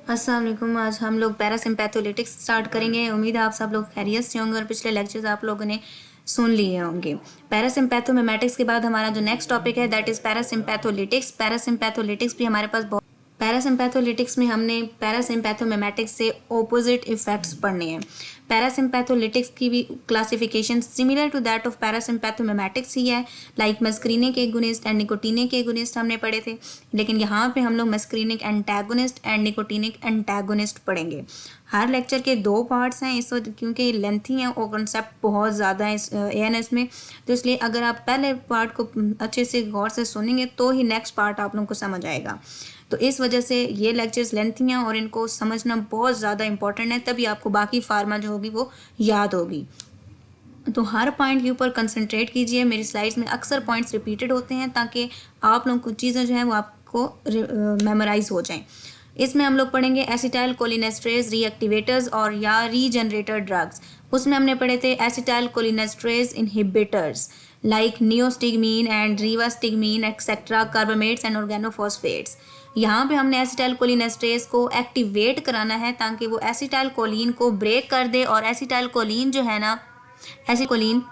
अस्सलाम वालेकुम। आज हम लोग पैरासिम्पैथोलिटिक्स स्टार्ट करेंगे। उम्मीद है आप सब लोग खैरियत से होंगे और पिछले लेक्चर्स आप लोगों ने सुन लिए होंगे। पैरासिम्पैथोमिमेटिक्स के बाद हमारा जो नेक्स्ट टॉपिक है दैट इज़ पैरासिम्पैथोलिटिक्स। पैरासिम्पैथोलिटिक्स भी हमारे पास पैरासिम्पैथोलिटिक्स में हमने पैरासिम्पैथोमिमेटिक्स से ऑपोजिट इफेक्ट्स पढ़ने हैं। पैरासिम्पैथोलिटिक्स की भी classification similar to that of parasympathomimetics ही है। Like muscarinic agonist and nicotinic agonist हमने पढ़े थे, लेकिन यहाँ पे हम लोग muscarinic antagonist and nicotinic antagonist पढ़ेंगे। हर लेक्चर के 2 पार्ट्स हैं इस वजह क्योंकि लेंथी हैं और कंसेप्ट बहुत ज़्यादा है इस ANS में, तो इसलिए अगर आप पहले पार्ट को अच्छे से गौर से सुनेंगे तो ही नेक्स्ट पार्ट आप लोगों को समझ आएगा। तो इस वजह से ये लेक्चर्स लेंथी हैं और इनको समझना बहुत ज़्यादा इंपॉर्टेंट है, तभी आपको बाकी फार्मा जो होगी वो याद होगी। तो हर पॉइंट के ऊपर कंसंट्रेट कीजिए। मेरी स्लाइड्स में अक्सर पॉइंट्स रिपीटेड होते हैं ताकि आप लोगों को चीज़ें जो हैं वो आपको मेमोराइज हो जाएं। इसमें हम लोग पढ़ेंगे एसिटाइल कोलिनेस्ट्रेज रीएक्टिवेटर्स और या रीजनरेटर ड्रग्स। उसमें हमने पढ़े थे acetyl cholinesterase inhibitors like neostigmine and rivastigmine etcetera, carbamates and organophosphates. यहाँ पे हमने एसिटाइल कोलिनेस्ट्रेज को एक्टिवेट कराना है ताकि वो एसिटाइल कोलिन को ब्रेक कर दे और एसिटाइल कोलिन जो है ना एसिकोलिन,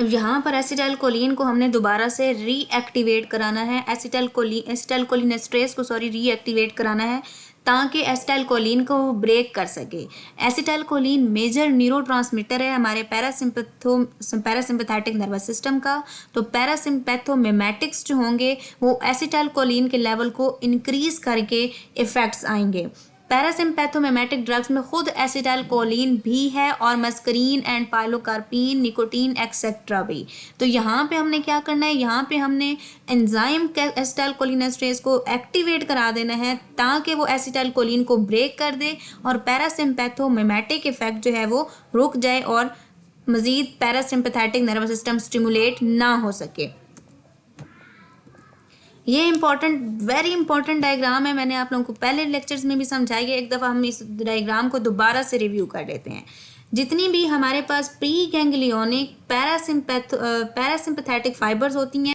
यहाँ पर एसिटाइल कोलिन को हमने दोबारा से रीएक्टिवेट कराना है। एसिटाइल कोलिनेस्ट्रेज को रीएक्टिवेट कराना है ताकि एसिटाइल कोलिन को ब्रेक कर सके। एसिटाइल कोलिन मेजर न्यूरोट्रांसमीटर है हमारे पैरासिम्पैथेटिक नर्वस सिस्टम का। तो पैरासिम्पैथोमिमेटिक्स जो होंगे वो एसिटाइल कोलिन के लेवल को इंक्रीज करके इफेक्ट्स आएंगे। पैरासिम्पैथोमिमेटिक ड्रग्स में खुद एसिटाइल कोलिन भी है और Mascarene and pilocarpine, nicotine etcetera भी। तो यहाँ पे हमने क्या करना है, यहाँ पे हमने एंजाइम एसिटाइल कोलिनेस्ट्रेज को एक्टिवेट करा देना है ताकि वो एसिटाइल कोलिन को ब्रेक कर दे और पैरासिम्पैथोमिमेटिक इफेक्ट जो है वो रुक जाए और मज़ीद पैरासिम्पैथेटिक नर्वस सिस्टम स्टिमुलेट ना हो सके। ये वेरी इंपॉर्टेंट डायग्राम है। मैंने आप लोगों को पहले लेक्चर्स में भी समझाई है, एक दफ़ा हम इस डायग्राम को दोबारा से रिव्यू कर लेते हैं। जितनी भी हमारे पास प्री गैंग्लियोनिक पैरासिम्पैथेटिक फाइबर्स होती हैं,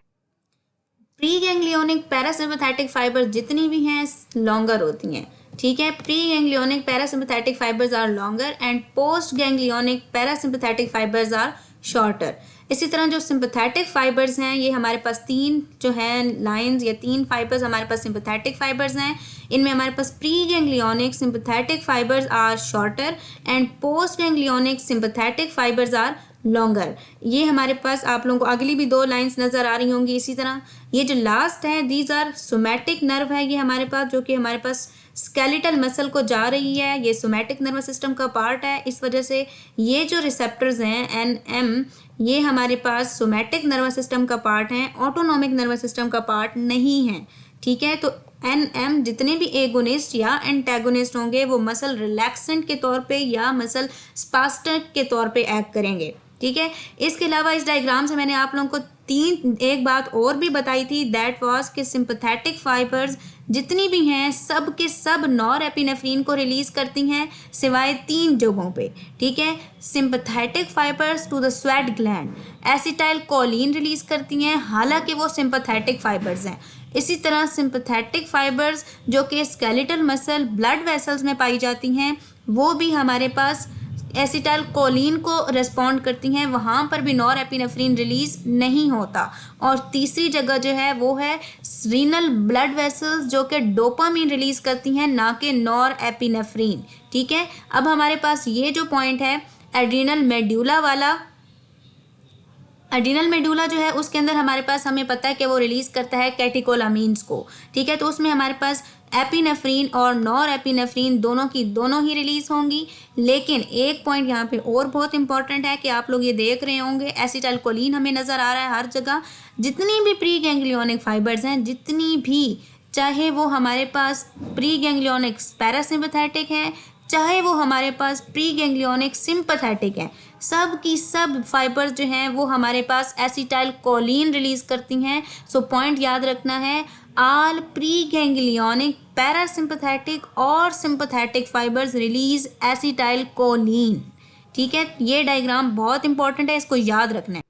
प्री गैंग्लियोनिक पैरासिम्पैथेटिक फाइबर्स जितनी भी हैं लॉन्गर होती हैं, ठीक है। Pre ganglionic parasympathetic fibres are longer and post ganglionic parasympathetic fibres are shorter. इसी तरह जो सिंपैथेटिक फाइबर्स हैं ये हमारे पास 3 जो हैं लाइंस या 3 फाइबर्स हमारे पास सिंपैथेटिक फाइबर्स हैं। इनमें हमारे पास pre ganglionic sympathetic fibres are shorter and post ganglionic sympathetic fibres are longer. ये हमारे पास आप लोगों को अगली भी 2 लाइंस नज़र आ रही होंगी। इसी तरह ये जो लास्ट है दीज आर सोमैटिक नर्व है, ये हमारे पास जो कि हमारे पास स्केलेटल मसल को जा रही है, ये सोमैटिक नर्वस सिस्टम का पार्ट है। इस वजह से ये जो रिसेप्टर्स हैं NM ये हमारे पास सोमैटिक नर्वस सिस्टम का पार्ट है, ऑटोनॉमिक नर्वस सिस्टम का पार्ट नहीं है, ठीक है। तो NM जितने भी एगोनिस्ट या एंटागोनिस्ट होंगे वो मसल रिलैक्सेंट के तौर पे या मसल स्पास्टिक के तौर पे एक्ट करेंगे, ठीक है। इसके अलावा इस डायग्राम से मैंने आप लोगों को एक बात और भी बताई थी, दैट वाज कि सिंपैथेटिक फाइबर्स जितनी भी हैं सब के सब नॉरएपिनेफ्रिन को रिलीज करती हैं सिवाय 3 जगहों पे, ठीक है। Sympathetic fibres to the sweat gland acetyl choline release करती हैं, हालांकि वो सिंपैथेटिक फाइबर्स हैं। इसी तरह सिंपैथेटिक फाइबर्स जो कि स्केलेटल मसल ब्लड वेसल्स में पाई जाती हैं वो भी हमारे पास एसिटाइल कोलिन को रेस्पॉन्ड करती हैं, वहाँ पर भी नॉरएपिनेफ्रिन रिलीज नहीं होता। और तीसरी जगह जो है वो है रीनल ब्लड वेसल्स जो कि डोपामीन रिलीज करती हैं, ना कि नॉरएपिनेफ्रिन, ठीक है। अब हमारे पास ये जो पॉइंट है एड्रीनल मेडुला वाला, एड्रीनल मेडुला जो है उसके अंदर हमारे पास हमें पता है कि वो रिलीज करता है कैटेकोलामीन्स को, ठीक है। तो उसमें हमारे पास एपिनेफ्रीन और नॉरएपिनेफ्रिन दोनों की दोनों ही रिलीज होंगी। लेकिन एक पॉइंट यहाँ पे और बहुत इंपॉर्टेंट है कि आप लोग ये देख रहे होंगे एसिटाइल कोलिन हमें नज़र आ रहा है हर जगह। जितनी भी प्री गैंग्लियोनिक फाइबर्स हैं, जितनी भी, चाहे वो हमारे पास प्री गैंग्लियोनिक पैरासिम्पैथेटिक हैं चाहे वो हमारे पास प्री गैंग्लियोनिक सिंपैथेटिक है, सब की सब फाइबर्स जो हैं वो हमारे पास एसिटाइल कोलिन रिलीज करती हैं। सो पॉइंट याद रखना है, ऑल प्री गैंग्लियोनिक पैरासिम्पैथेटिक और sympathetic fibres release acetyl choline, ठीक है। ये डायग्राम बहुत इंपॉर्टेंट है, इसको याद रखना है।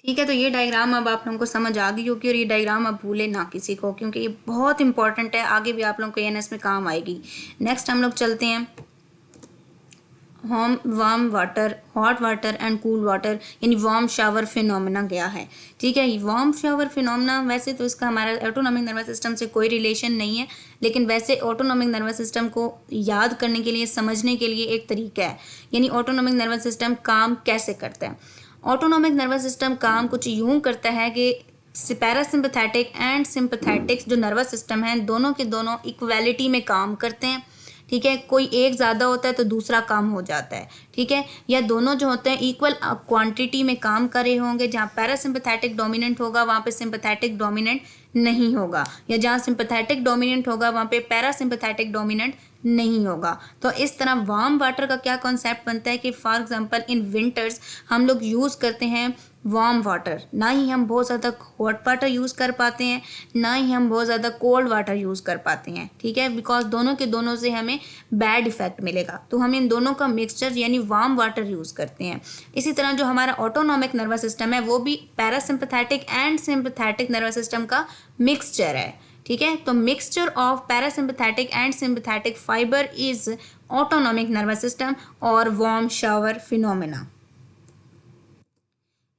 ठीक है, तो ये डायग्राम अब आप लोगों को समझ आ गई होगी और ये डायग्राम अब भूले ना किसी को, क्योंकि ये बहुत इंपॉर्टेंट है, आगे भी आप लोगों को एएनएस में काम आएगी। नेक्स्ट हम लोग चलते हैं warm water, hot water and cool water, यानी वार्म शावर फिनोमेना गया है। ठीक है, वार्म शावर फिनोमेना वैसे तो इसका हमारा ऑटोनॉमिक नर्वस सिस्टम से कोई रिलेशन नहीं है, लेकिन वैसे ऑटोनॉमिक नर्वस सिस्टम को याद करने के लिए, समझने के लिए एक तरीका है, यानी ऑटोनॉमिक नर्वस सिस्टम काम कैसे करता है। ऑटोनॉमिक नर्वस सिस्टम काम कुछ यूं करता है कि पैरासिम्पथेटिक एंड सिंपथेटिक जो नर्वस सिस्टम है दोनों के दोनों इक्वालिटी में काम करते हैं। ठीक है, कोई एक ज़्यादा होता है तो दूसरा कम हो जाता है। ठीक है, या दोनों जो होते हैं इक्वल क्वांटिटी में काम कर रहे होंगे। जहाँ पैरासिम्पथेटिक डोमिनेंट होगा वहाँ पे सिंपथेटिक डोमिनेंट नहीं होगा, या जहाँ सिंपथेटिक डोमिनेंट होगा वहाँ पे पैरासिम्पथेटिक डोमिनेंट नहीं होगा। तो इस तरह वार्म वाटर का क्या कॉन्सेप्ट बनता है कि फॉर एग्जांपल इन विंटर्स हम लोग यूज़ करते हैं वार्म वाटर, ना ही हम बहुत ज़्यादा हॉट वाटर यूज़ कर पाते हैं, ना ही हम बहुत ज़्यादा कोल्ड वाटर यूज़ कर पाते हैं। ठीक है, बिकॉज दोनों के दोनों से हमें बैड इफेक्ट मिलेगा, तो हम इन दोनों का मिक्सचर यानी वार्म वाटर यूज़ करते हैं। इसी तरह जो हमारा ऑटोनॉमिक नर्वस सिस्टम है वो भी parasympathetic and sympathetic nervous system का मिक्सचर है। ठीक है, तो mixture of parasympathetic and sympathetic fibre is autonomic nervous system और वार्म शावर फिनोमेना।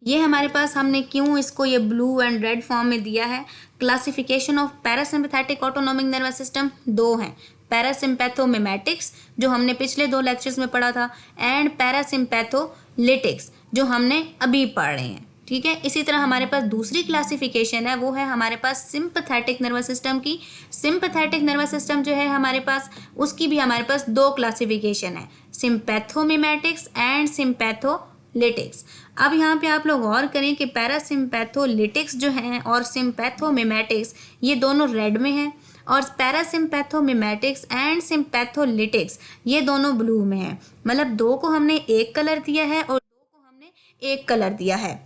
ये हमारे पास हमने क्यों इसको ये ब्लू एंड रेड फॉर्म में दिया है। Classification of parasympathetic autonomic nervous system दो हैं, पैरासिम्पैथोमिमेटिक्स जो हमने पिछले 2 लेक्चर्स में पढ़ा था, एंड पैरासिम्पैथोलिटिक्स जो हमने अभी पढ़ रहे हैं। ठीक है, इसी तरह हमारे पास दूसरी क्लासिफिकेशन है, वो है हमारे पास सिंपथेटिक नर्वस सिस्टम की। सिंपथेटिक नर्वस सिस्टम जो है हमारे पास, उसकी भी हमारे पास 2 क्लासिफिकेशन है, सिम्पैथोमिमेटिक्स एंड सिम्पैथोलिटिक्स। अब यहाँ पे आप लोग गौर करें कि पैरासिम्पैथोलिटिक्स जो हैं और सिम्पैथोमिमेटिक्स ये दोनों रेड में हैं, और पैरासिम्पैथोमिमेटिक्स एंड सिम्पैथोलिटिक्स ये दोनों ब्लू में हैं। मतलब 2 को हमने एक कलर दिया है और 2 को हमने एक कलर दिया है।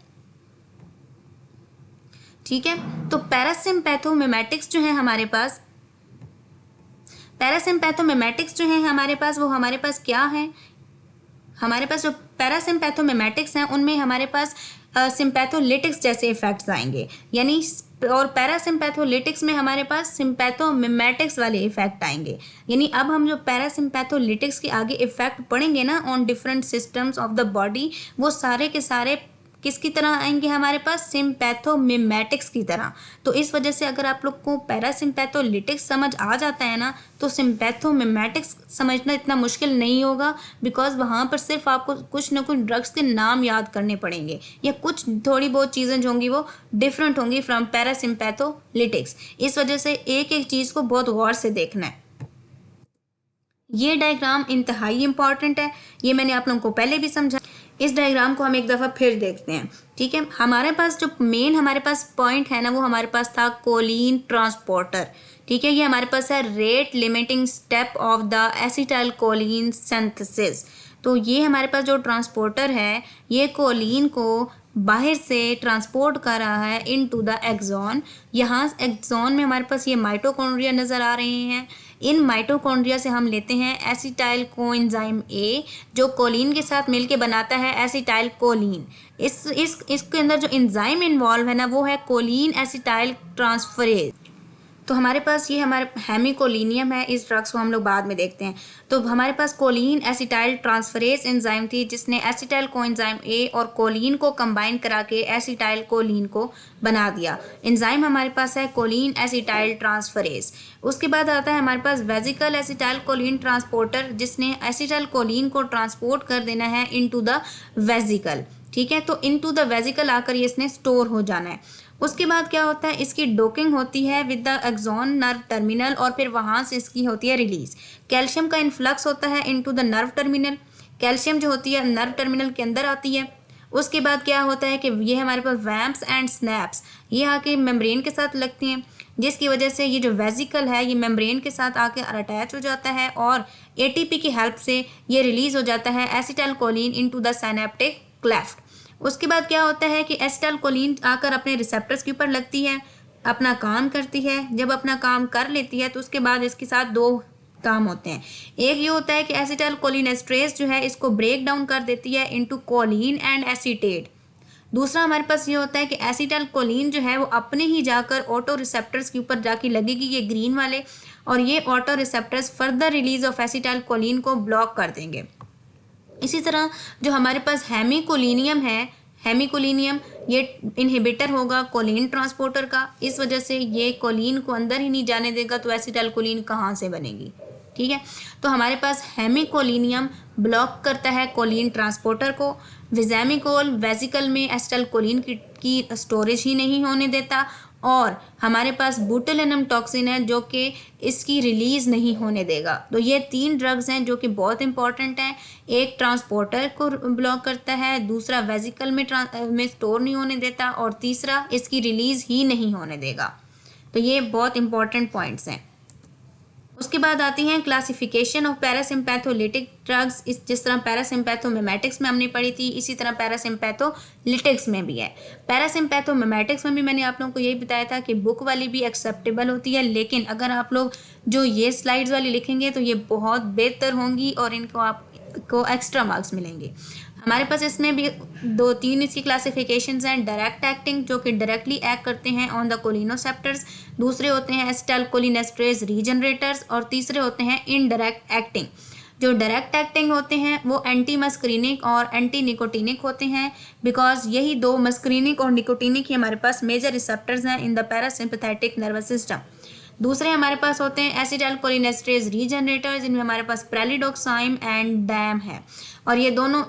ठीक है, तो पैरासिम्पैथोमिमेटिक्स जो है हमारे पास, पैरासिम्पैथोमिमेटिक्स जो है हमारे पास, वो हमारे पास क्या है, हमारे पास जो पैरासिम्पैथोमिमेटिक्स हैं उनमें हमारे पास सिम्पैथोलिटिक्स जैसे इफेक्ट्स आएंगे, यानी और पैरासिम्पैथोलिटिक्स में हमारे पास सिम्पैथोमिमेटिक्स वाले इफेक्ट आएंगे। यानी अब हम जो पैरासिम्पैथोलिटिक्स के आगे इफेक्ट पढ़ेंगे ना on different systems of the body, वो सारे के सारे किसकी तरह आएंगे हमारे पास, सिम्पैथोमिमेटिक्स की तरह। तो इस वजह से अगर आप लोग को पैरासिम्पैथोलिटिक्स समझ आ जाता है ना, तो सिम्पैथोमिमेटिक्स समझना इतना मुश्किल नहीं होगा, बिकॉज वहाँ पर सिर्फ आपको कुछ ना कुछ ड्रग्स के नाम याद करने पड़ेंगे, या कुछ थोड़ी बहुत चीज़ें जो होंगी वो डिफरेंट होंगी फ्रॉम पैरासिम्पैथोलिटिक्स। इस वजह से एक एक चीज़ को बहुत गौर से देखना है। ये डायग्राम इंतहाई इंपॉर्टेंट है, ये मैंने आप लोगों को पहले भी समझा। इस डायग्राम को हम एक दफ़ा फिर देखते हैं। ठीक है, हमारे पास जो मेन हमारे पास पॉइंट है ना, वो हमारे पास था कोलिन ट्रांसपोर्टर। ठीक है, ये हमारे पास है rate limiting step of the acetyl choline synthesis. तो ये हमारे पास जो ट्रांसपोर्टर है ये कोलिन को बाहर से ट्रांसपोर्ट कर रहा है इनटू द एक्सॉन। यहाँ एक्सॉन में हमारे पास ये माइटोकॉन्ड्रिया नज़र आ रहे हैं। इन माइटोकॉन्ड्रिया से हम लेते हैं एसिटाइल कोएंजाइम ए, जो कोलिन के साथ मिलके बनाता है एसिटाइल कोलिन। इसके अंदर जो एंजाइम इन्वॉल्व है ना, वो है कोलिन एसिटाइल ट्रांसफरेज। तो हमारे पास ये हमारे हेमिकोलिनियम है, इस ड्रग्स को हम लोग बाद में देखते हैं। तो हमारे पास कोलिन एसिटाइल ट्रांसफरेज एंजाइम थी जिसने एसिटाइल कोएंजाइम ए और कोलिन को कंबाइन करा के एसिटाइल कोलिन को बना दिया। एंजाइम हमारे पास है कोलिन एसिटाइल ट्रांसफरेज। उसके बाद आता है हमारे पास वेजिकल एसिटाइल कोलिन ट्रांसपोर्टर, जिसने एसिटाइल कोलिन को ट्रांसपोर्ट कर देना है इनटू द वेजिकल। ठीक है, तो इनटू द वेजिकल आकर ये इसने स्टोर हो जाना है। उसके बाद क्या होता है, इसकी डोकिंग होती है with the axon nerve terminal, और फिर वहाँ से इसकी होती है रिलीज। कैल्शियम का इन्फ्लक्स होता है into the nerve terminal. Calcium जो होती है नर्व टर्मिनल के अंदर आती है। उसके बाद क्या होता है कि ये हमारे पास वैम्प्स एंड स्नैप्स ये आके मेम्ब्रेन के साथ लगती हैं, जिसकी वजह से ये जो वेजिकल है ये मेम्ब्रेन के साथ आके अटैच हो जाता है, और एटीपी की हेल्प से ये रिलीज हो जाता है acetyl choline into the synaptic cleft. उसके बाद क्या होता है कि एसिटाइल कोलिन आकर अपने रिसेप्टर्स के ऊपर लगती है, अपना काम करती है। जब अपना काम कर लेती है तो उसके बाद इसके साथ 2 काम होते हैं। एक ये होता है कि एसिटाइल कोलिन एस्ट्रेस जो है इसको ब्रेक डाउन कर देती है इनटू कोलिन एंड एसीटेट। दूसरा हमारे पास ये होता है कि एसिटाइल कोलिन जो है वो अपने ही जाकर ऑटो रिसेप्टर्स के ऊपर जाके लगेगी, ये ग्रीन वाले, और ये auto receptors further release of acetyl choline को ब्लॉक कर देंगे। इसी तरह जो हमारे पास हेमिकोलिनियम है, हेमिकोलिनियम ये इनहिबिटर होगा कोलिन ट्रांसपोर्टर का, इस वजह से ये कोलिन को अंदर ही नहीं जाने देगा, तो एसिटाइल कोलिन कहाँ से बनेगी। ठीक है, तो हमारे पास हेमिकोलिनियम ब्लॉक करता है कोलिन ट्रांसपोर्टर को। विज़ैमिकोल वेसिकल में एसिटाइल कोलिन की स्टोरेज ही नहीं होने देता, और हमारे पास बोtulinum टॉक्सिन है जो कि इसकी रिलीज़ नहीं होने देगा। तो ये 3 ड्रग्स हैं जो कि बहुत इंपॉर्टेंट हैं। एक ट्रांसपोर्टर को ब्लॉक करता है, दूसरा वेसिकल में स्टोर नहीं होने देता, और तीसरा इसकी रिलीज़ ही नहीं होने देगा। तो ये बहुत इंपॉर्टेंट पॉइंट्स हैं। उसके बाद आती हैं क्लासिफिकेशन ऑफ पैरासिम्पैथोलिटिक ड्रग्स। इस जिस तरह पैरासिम्पैथोमिमेटिक्स में हमने पढ़ी थी, इसी तरह पैरासिम्पैथोलिटिक्स में भी है। पैरासिम्पैथोमिमेटिक्स में भी मैंने आप लोगों को यही बताया था कि बुक वाली भी एक्सेप्टेबल होती है, लेकिन अगर आप लोग जो ये स्लाइड्स वाली लिखेंगे तो ये बहुत बेहतर होंगी और इनको आपको एक्स्ट्रा मार्क्स मिलेंगे। हमारे पास इसमें भी 2-3 इसकी क्लासिफिकेशंस हैं। डायरेक्ट एक्टिंग जो कि डायरेक्टली एक्ट करते हैं ऑन द कोलिनोसेप्टर्स, दूसरे होते हैं एसिटाइलकोलिनेस्टरेज रीजनरेटर्स, और तीसरे होते हैं इनडायरेक्ट एक्टिंग। जो डायरेक्ट एक्टिंग होते हैं वो एंटी मस्क्रीनिक और एंटी निकोटिनिक होते हैं, बिकॉज यही 2 मस्क्रीनिक और निकोटिनिक ही हमारे पास मेजर रिसेप्टर्स हैं in the parasympathetic nervous system. दूसरे हमारे पास होते हैं एसिटाइलकोलिनेस्टरेज रीजनरेटर्स, इनमें हमारे पास प्रेलिडोक्साइम एंड डैम है, और ये दोनों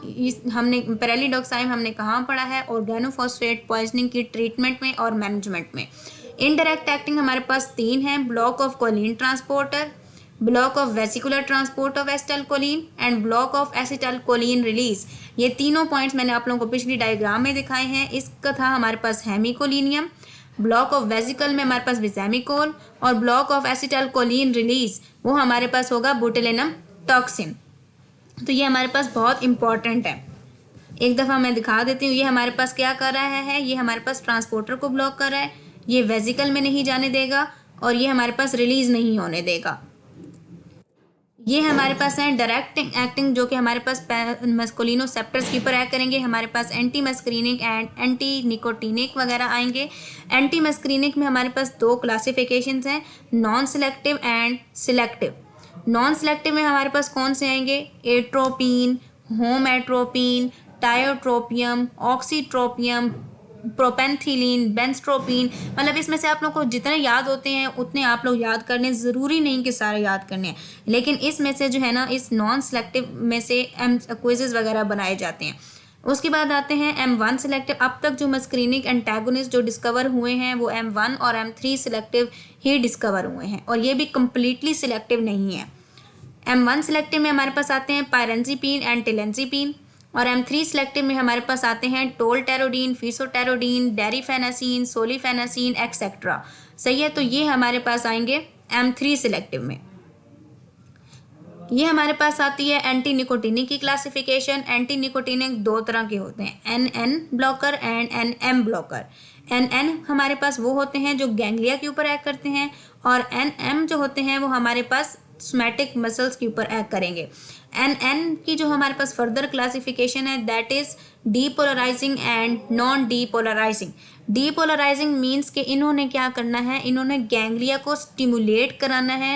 हमने प्रेलिडोक्साइम हमने कहाँ पढ़ा है, ऑर्गेनोफॉस्फेट पॉइजनिंग की ट्रीटमेंट में और मैनेजमेंट में। इनडायरेक्ट एक्टिंग हमारे पास 3 हैं, block of choline transporter, block of vesicular transport of acetylcholine and block of acetylcholine release. ये तीनों पॉइंट्स मैंने आप लोगों को पिछली डायग्राम में दिखाए हैं। इसका था हमारे पास हेमिकोलिनियम, ब्लॉक ऑफ वेसिकल में हमारे पास विज़ैमिकोल, और ब्लॉक ऑफ एसिटाइलकोलिन रिलीज वो हमारे पास होगा बोtulinum टॉक्सिन। तो ये हमारे पास बहुत इंपॉर्टेंट है। एक दफ़ा मैं दिखा देती हूँ, ये हमारे पास क्या कर रहा है, ये हमारे पास ट्रांसपोर्टर को ब्लॉक कर रहा है, ये वेसिकल में नहीं जाने देगा, और ये हमारे पास रिलीज नहीं होने देगा। ये हमारे पास है डायरेक्ट एक्टिंग जो कि हमारे पास मस्कुलिनोसेप्टर्स के ऊपर एक्ट करेंगे। हमारे पास anti muscarinic and anti nicotinic वगैरह आएंगे। एंटी मस्क्रीनिक में हमारे पास 2 क्लासिफिकेशंस हैं, non selective and selective. Non selective में हमारे पास कौन से आएंगे, एट्रोपिन, होमएट्रोपिन, टायोट्रोपियम, ऑक्सीट्रोपियम, प्रोपेंथिलीन, बेंस्ट्रोपिन, मतलब इसमें से आप लोग को जितने याद होते हैं उतने आप लोग याद करने, ज़रूरी नहीं कि सारे याद करने हैं, लेकिन इसमें से जो है ना, इस नॉन सेलेक्टिव में से क्विजेज वगैरह बनाए जाते हैं। उसके बाद आते हैं M1 सिलेक्टिव। अब तक जो मस्क्रीनिक एंटागोनिस्ट जो डिस्कवर हुए हैं वो M1 और M3 सिलेक्टिव ही डिस्कवर हुए हैं, और ये भी कम्प्लीटली सिलेक्टिव नहीं है। M1 सिलेक्टिव में हमारे पास आते हैं पायरेंजीपिन एंड टिलेंजीपिन, और M3 सिलेक्टिव में हमारे पास आते हैं टोलटेरोडीन, फीसोटेरोडीन, डेरिफेनासिन, सोलिफेनासिन एक्सेट्रा। सही है, तो ये हमारे पास आएंगे M3 सिलेक्टिव में। ये हमारे पास आती है एंटी निकोटिनिक की क्लासिफिकेशन। एंटी निकोटिनिक 2 तरह के होते हैं, NN blocker and NM blocker. NN हमारे पास वो होते हैं जो गैंग्लिया के ऊपर एक्ट करते हैं, और NM जो होते हैं वो हमारे पास सोमैटिक मसल्स के ऊपर एक्ट करेंगे। NN की जो हमारे पास फर्दर क्लासिफिकेशन है that is depolarising and non depolarizing. Depolarising means कि इन्होंने क्या करना है, इन्होंने गैंग्लिया को स्टिमुलेट कराना है,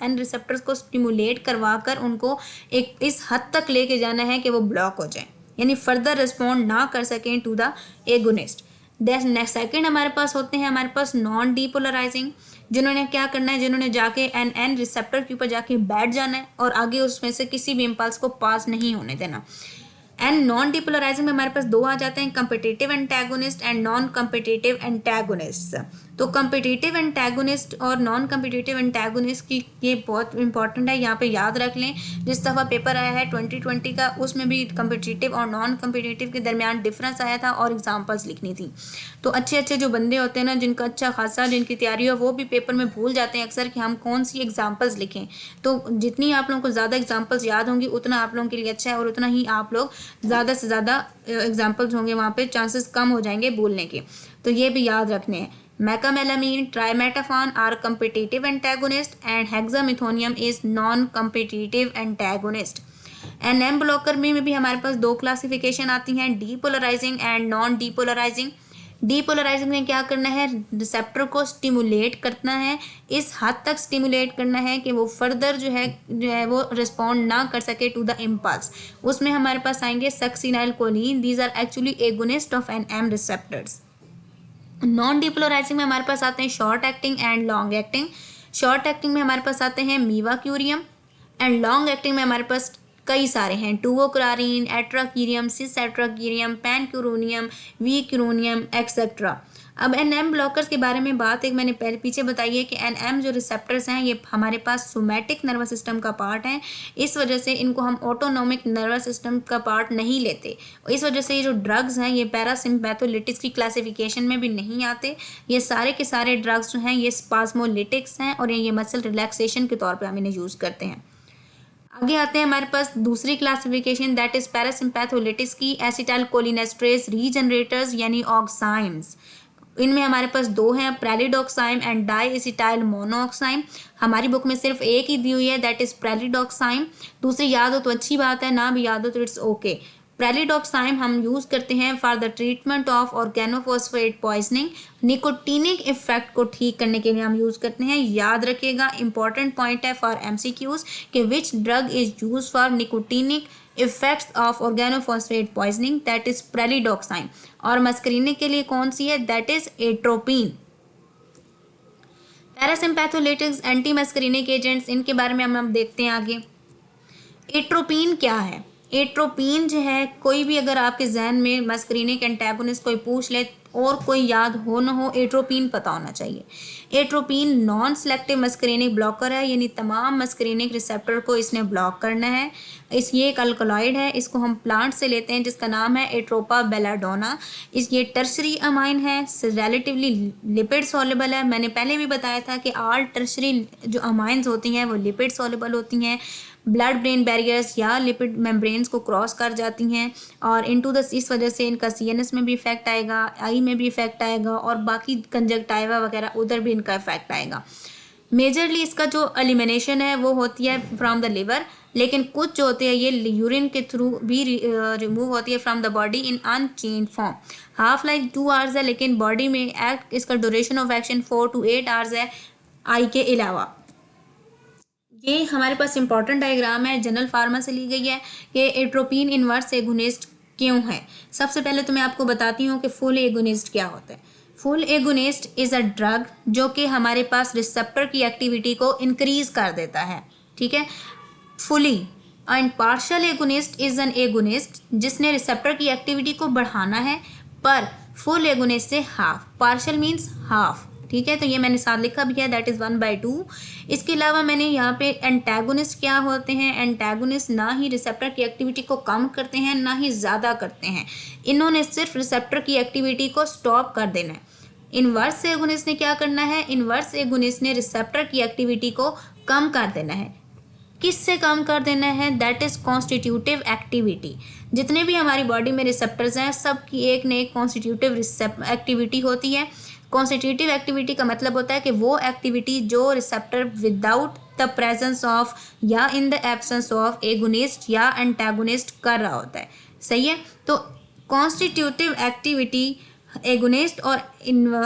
एन रिसेप्टर्स को स्टिमुलेट करवा कर उनको एक इस हद तक लेके जाना है कि वो ब्लॉक हो जाए, यानी फर्दर रिस्पॉन्ड ना कर सकें टू द एगोनिस्ट। सेकेंड हमारे पास होते हैं हमारे पास नॉन डीपोलराइजिंग, जिन्होंने क्या करना है, जिन्होंने जाके एन रिसेप्टर के ऊपर जाके बैठ जाना है और आगे उसमें से किसी भी इम्पल्स को पास नहीं होने देना। एंड नॉन डिपोलराइजिंग में हमारे पास 2 आ जाते हैं, competitive antagonist and non competitive antagonist. तो कम्पिटिटिव एंटागोनिस्ट और नॉन कम्पिटिटिव एंटागोनिस्ट की ये बहुत इंपॉर्टेंट है, यहाँ पे याद रख लें। जिस दफ़ा पेपर आया है 2020 का, उसमें भी कम्पिटिटिव और नॉन कम्पिटिटिव के दरमियान डिफरेंस आया था और एग्जाम्पल्स लिखनी थी। तो अच्छे जो बंदे होते हैं ना, जिनका अच्छा खासा जिनकी तैयारी हो, वो भी पेपर में भूल जाते हैं अक्सर कि हम कौन सी एग्जाम्पल्स लिखें। तो जितनी आप लोगों को ज़्यादा एग्जाम्पल्स याद होंगी उतना आप लोगों के लिए अच्छा है, और उतना ही आप लोग ज़्यादा से ज़्यादा एग्जाम्पल्स होंगे, वहाँ पे चांसेस कम हो जाएंगे बोलने के। तो ये भी याद रखने हैं। Mecamylamine, trimethaphan are competitive antagonist and hexamethonium is non competitive antagonist. NM blocker में भी हमारे पास दो क्लासिफिकेशन आती हैं, depolarizing and non depolarizing. Depolarizing में क्या करना है, रिसेप्टर को स्टिमुलेट करना है, इस हद तक स्टिमुलेट करना है कि वो फर्दर जो है वो रिस्पॉन्ड ना कर सके टू द इम्पल्स। उसमें हमारे पास आएंगे succinyl choline, these are actually agonist of NM receptors. Non depolarising में हमारे पास आते हैं short acting and long acting. Short acting में हमारे पास आते हैं मीवाक्यूरियम एंड लॉन्ग एक्टिंग में हमारे पास कई सारे हैं, टूवोक्रारीन, एट्राकीरियम, सिस एट्राकीरियम, पैनक्यूरोनियम, वीक्यूरोनियम एक्सेट्रा। अब एनएम ब्लॉकर्स के बारे में बात एक मैंने पीछे बताई है कि एनएम जो रिसेप्टर्स हैं ये हमारे पास सोमैटिक नर्वस सिस्टम का पार्ट है, इस वजह से इनको हम ऑटोनोमिक नर्वस सिस्टम का पार्ट नहीं लेते। इस वजह से ये जो ड्रग्स हैं ये पैरासिम्पैथोलिटिक्स की क्लासिफिकेशन में भी नहीं आते। ये सारे के सारे ड्रग्स जो हैं ये स्पाज्मोलिटिक्स हैं और ये मसल रिलैक्सेशन के तौर पर हम इन्हें यूज़ करते हैं। आगे आते हैं हमारे पास दूसरी क्लासिफिकेशन दैट इज पैरासिम्पैथोलिटिक्स की, एसिटाइलकोलिनेस्ट्रेज रीजनरेटर्स यानी ऑक्साइम्स। इनमें हमारे पास दो हैं, प्रेलिडोक्साइम एंड डाई एसिटाइल मोनोऑक्साइम। हमारी बुक में सिर्फ एक ही दी हुई है दैट इज प्रेलिडोक्साइम, दूसरी याद हो तो अच्छी बात है, ना भी याद हो तो इट्स ओके। प्रेलिडोक्साइम हम यूज़ करते हैं for the treatment of organophosphate poisoning, nicotinic effect को ठीक करने के लिए हम यूज़ करते हैं। याद रखिएगा, इंपॉर्टेंट पॉइंट है फॉर एमसीक्यूज कि which drug is use for nicotinic effects of organophosphate poisoning, that is pralidoxime. और मस्करीनिक के लिए कौन सी है, that is atropine. Parasympatholytics anti muscarinic agents, इनके बारे में हम देखते हैं आगे। एट्रोपिन क्या है, एट्रोपिन जो है, कोई भी अगर आपके जहन में मस्करीनिक एंटागोनिस्ट कोई पूछ ले और कोई याद हो न हो, एट्रोपिन पता होना चाहिए। एट्रोपिन नॉन सेलेक्टिव मस्करीनिक ब्लॉकर है, यानी तमाम मस्करीनिक रिसेप्टर को इसने ब्लॉक करना है। ये एक अल्कलॉइड है, इसको हम प्लांट से लेते हैं जिसका नाम है एट्रोपा बेलाडोना। ये टर्शरी अमाइन है, रिलेटिवली लिपिड सॉल्युबल है। मैंने पहले भी बताया था कि ऑल टर्शरी जो अमाइंस होती हैं वो लिपिड सॉल्युबल होती हैं, ब्लड ब्रेन बैरियर्स या लिपिड मेम्ब्रेन्स को क्रॉस कर जाती हैं और इनटू द, इस वजह से इनका सीएनएस में भी इफेक्ट आएगा, आई में भी इफेक्ट आएगा और बाकी कंजक्टाइवा वगैरह उधर भी इनका इफेक्ट आएगा। मेजरली इसका जो एलिमिनेशन है वो होती है फ्रॉम द लिवर, लेकिन कुछ जो होते हैं ये यूरिन के थ्रू भी रिमूव होती है from the body in unchanged form. Half life 2 hours है, लेकिन बॉडी में एक्ट इसका duration of action 4 to 8 hours है आई के अलावा। ये हमारे पास इंपॉर्टेंट डायग्राम है, जनरल फार्मा से ली गई है कि एट्रोपिन इनवर्स एगोनिस्ट क्यों है। सबसे पहले तो मैं आपको बताती हूँ कि फुल एगोनिस्ट क्या होता है। Full agonist is a drug जो कि हमारे पास रिसेप्टर की एक्टिविटी को इंक्रीज कर देता है, ठीक है, fully. And partial agonist is an agonist जिसने रिसेप्टर की एक्टिविटी को बढ़ाना है, पर फुल एगोनिस्ट से हाफ। पार्शियल मीन्स हाफ, ठीक है, तो ये मैंने साथ लिखा भी है, दैट इज़ 1/2। इसके अलावा मैंने यहाँ पे एंटागोनिस्ट क्या होते हैं, एंटागोनिस्ट ना ही रिसेप्टर की एक्टिविटी को कम करते हैं ना ही ज़्यादा करते हैं, इन्होंने सिर्फ रिसेप्टर की एक्टिविटी को स्टॉप कर देना है। इनवर्स एगोनिस्ट ने क्या करना है, इनवर्स एगोनिस्ट ने रिसेप्टर की एक्टिविटी को कम कर देना है। किससे कम कर देना है, दैट इज़ कॉन्स्टिट्यूटिव एक्टिविटी। जितने भी हमारी बॉडी में रिसेप्टर्स हैं सब की एक न एक कॉन्स्टिट्यूटिव एक्टिविटी होती है। कॉन्स्टिट्यूटिव एक्टिविटी का मतलब होता है कि वो एक्टिविटी जो receptor without the presence of या in the absence of agonist या एंटागोनिस्ट कर रहा होता है, सही है। तो कॉन्स्टिट्यूटिव एक्टिविटी एगोनिस्ट और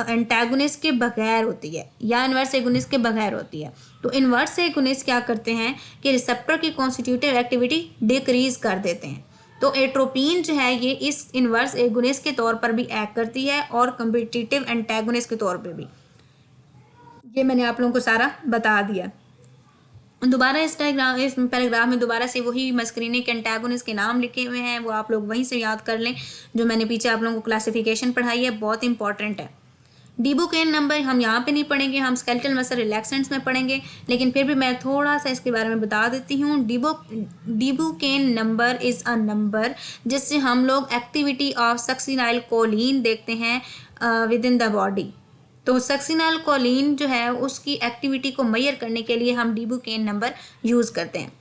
एंटागोनिस्ट के बगैर होती है या इनवर्स एगोनिस्ट के बगैर होती है। तो इनवर्स एगोनिस्ट क्या करते हैं कि रिसेप्टर की कॉन्स्टिट्यूटिव एक्टिविटी डिक्रीज कर देते हैं। तो एट्रोपिन जो है ये इस इनवर्स एगोनिस्ट के तौर पर भी एक्ट करती है और कम्पिटिटिव एंटागोनिस्ट के तौर पर भी। ये मैंने आप लोगों को सारा बता दिया। दोबारा इस पैराग्राफ में दोबारा से वही मस्करीनिक एंटागोनिस्ट के नाम लिखे हुए हैं, वो आप लोग वहीं से याद कर लें जो मैंने पीछे आप लोगों को क्लासिफिकेशन पढ़ाई है, बहुत इंपॉर्टेंट है। डीबुकेन नंबर हम यहाँ पे नहीं पढ़ेंगे, हम स्केलेटल मसल रिलैक्सेंट्स में पढ़ेंगे, लेकिन फिर भी मैं थोड़ा सा इसके बारे में बता देती हूँ। डीबुकेन नंबर इज़ अ नंबर जिससे हम लोग एक्टिविटी ऑफ सक्सिनाइल कोलिन देखते हैं विद इन द बॉडी। तो सक्सिनाइल कोलिन जो है उसकी एक्टिविटी को मेजर करने के लिए हम डीबुकेन नंबर यूज़ करते हैं।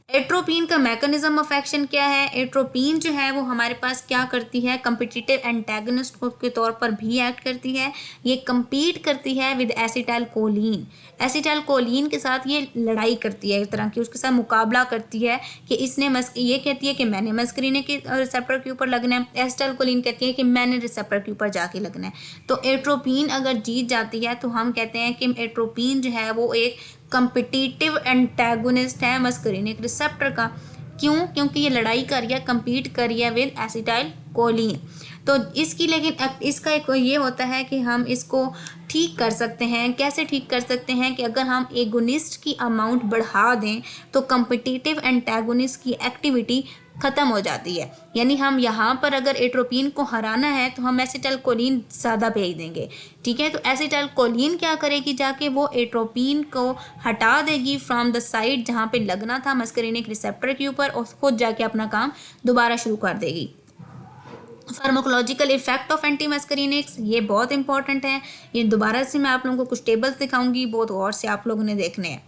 एट्रोपिन का मैकेनिज्म ऑफ एक्शन क्या है? एट्रोपिन जो है वो हमारे पास क्या करती है, कम्पिटिटिव एंटेगोनिस्ट के तौर पर भी एक्ट करती है। ये कम्पीट करती है with acetyl choline. Acetyl choline के साथ ये लड़ाई करती है, एक तरह की उसके साथ मुकाबला करती है कि इसने ये कहती है कि मैंने मस्करीने के रिसेप्टर के ऊपर लगना है, एसिटाइल कोलिन कहती है कि मैंने रिसेप्टर के ऊपर जाके लगना है। तो एट्रोपिन अगर जीत जाती है तो हम कहते हैं कि एट्रोपिन जो है वो एक कम्पिटिटिव एंटेगोनिस्ट है मस्करीनिक रिसेप्टर का। क्यों? क्योंकि ये लड़ाई कर रही है, कम्पीट कर रही है विद एसिटाइल कोलिन। तो इसकी लेकिन इसका एक ये होता है कि हम इसको ठीक कर सकते हैं। कैसे ठीक कर सकते हैं कि अगर हम एगोनिस्ट की अमाउंट बढ़ा दें तो कम्पिटिटिव एंटेगोनिस्ट की एक्टिविटी ख़त्म हो जाती है। यानी हम यहाँ पर अगर एट्रोपिन को हराना है तो हम एसिटाइल कोलिन ज़्यादा भेज देंगे, ठीक है। तो एसिटाइल कोलिन क्या करेगी, जाके वो एट्रोपिन को हटा देगी फ्रॉम द साइड जहाँ पे लगना था मस्करीनिक रिसेप्टर के ऊपर, और खुद जाके अपना काम दोबारा शुरू कर देगी। फार्माकोलॉजिकल इफेक्ट ऑफ एंटी मस्करीनिक्स, ये बहुत इंपॉर्टेंट है। ये दोबारा से मैं आप लोगों को कुछ टेबल्स दिखाऊंगी, बहुत गौर से आप लोगों ने देखने हैं।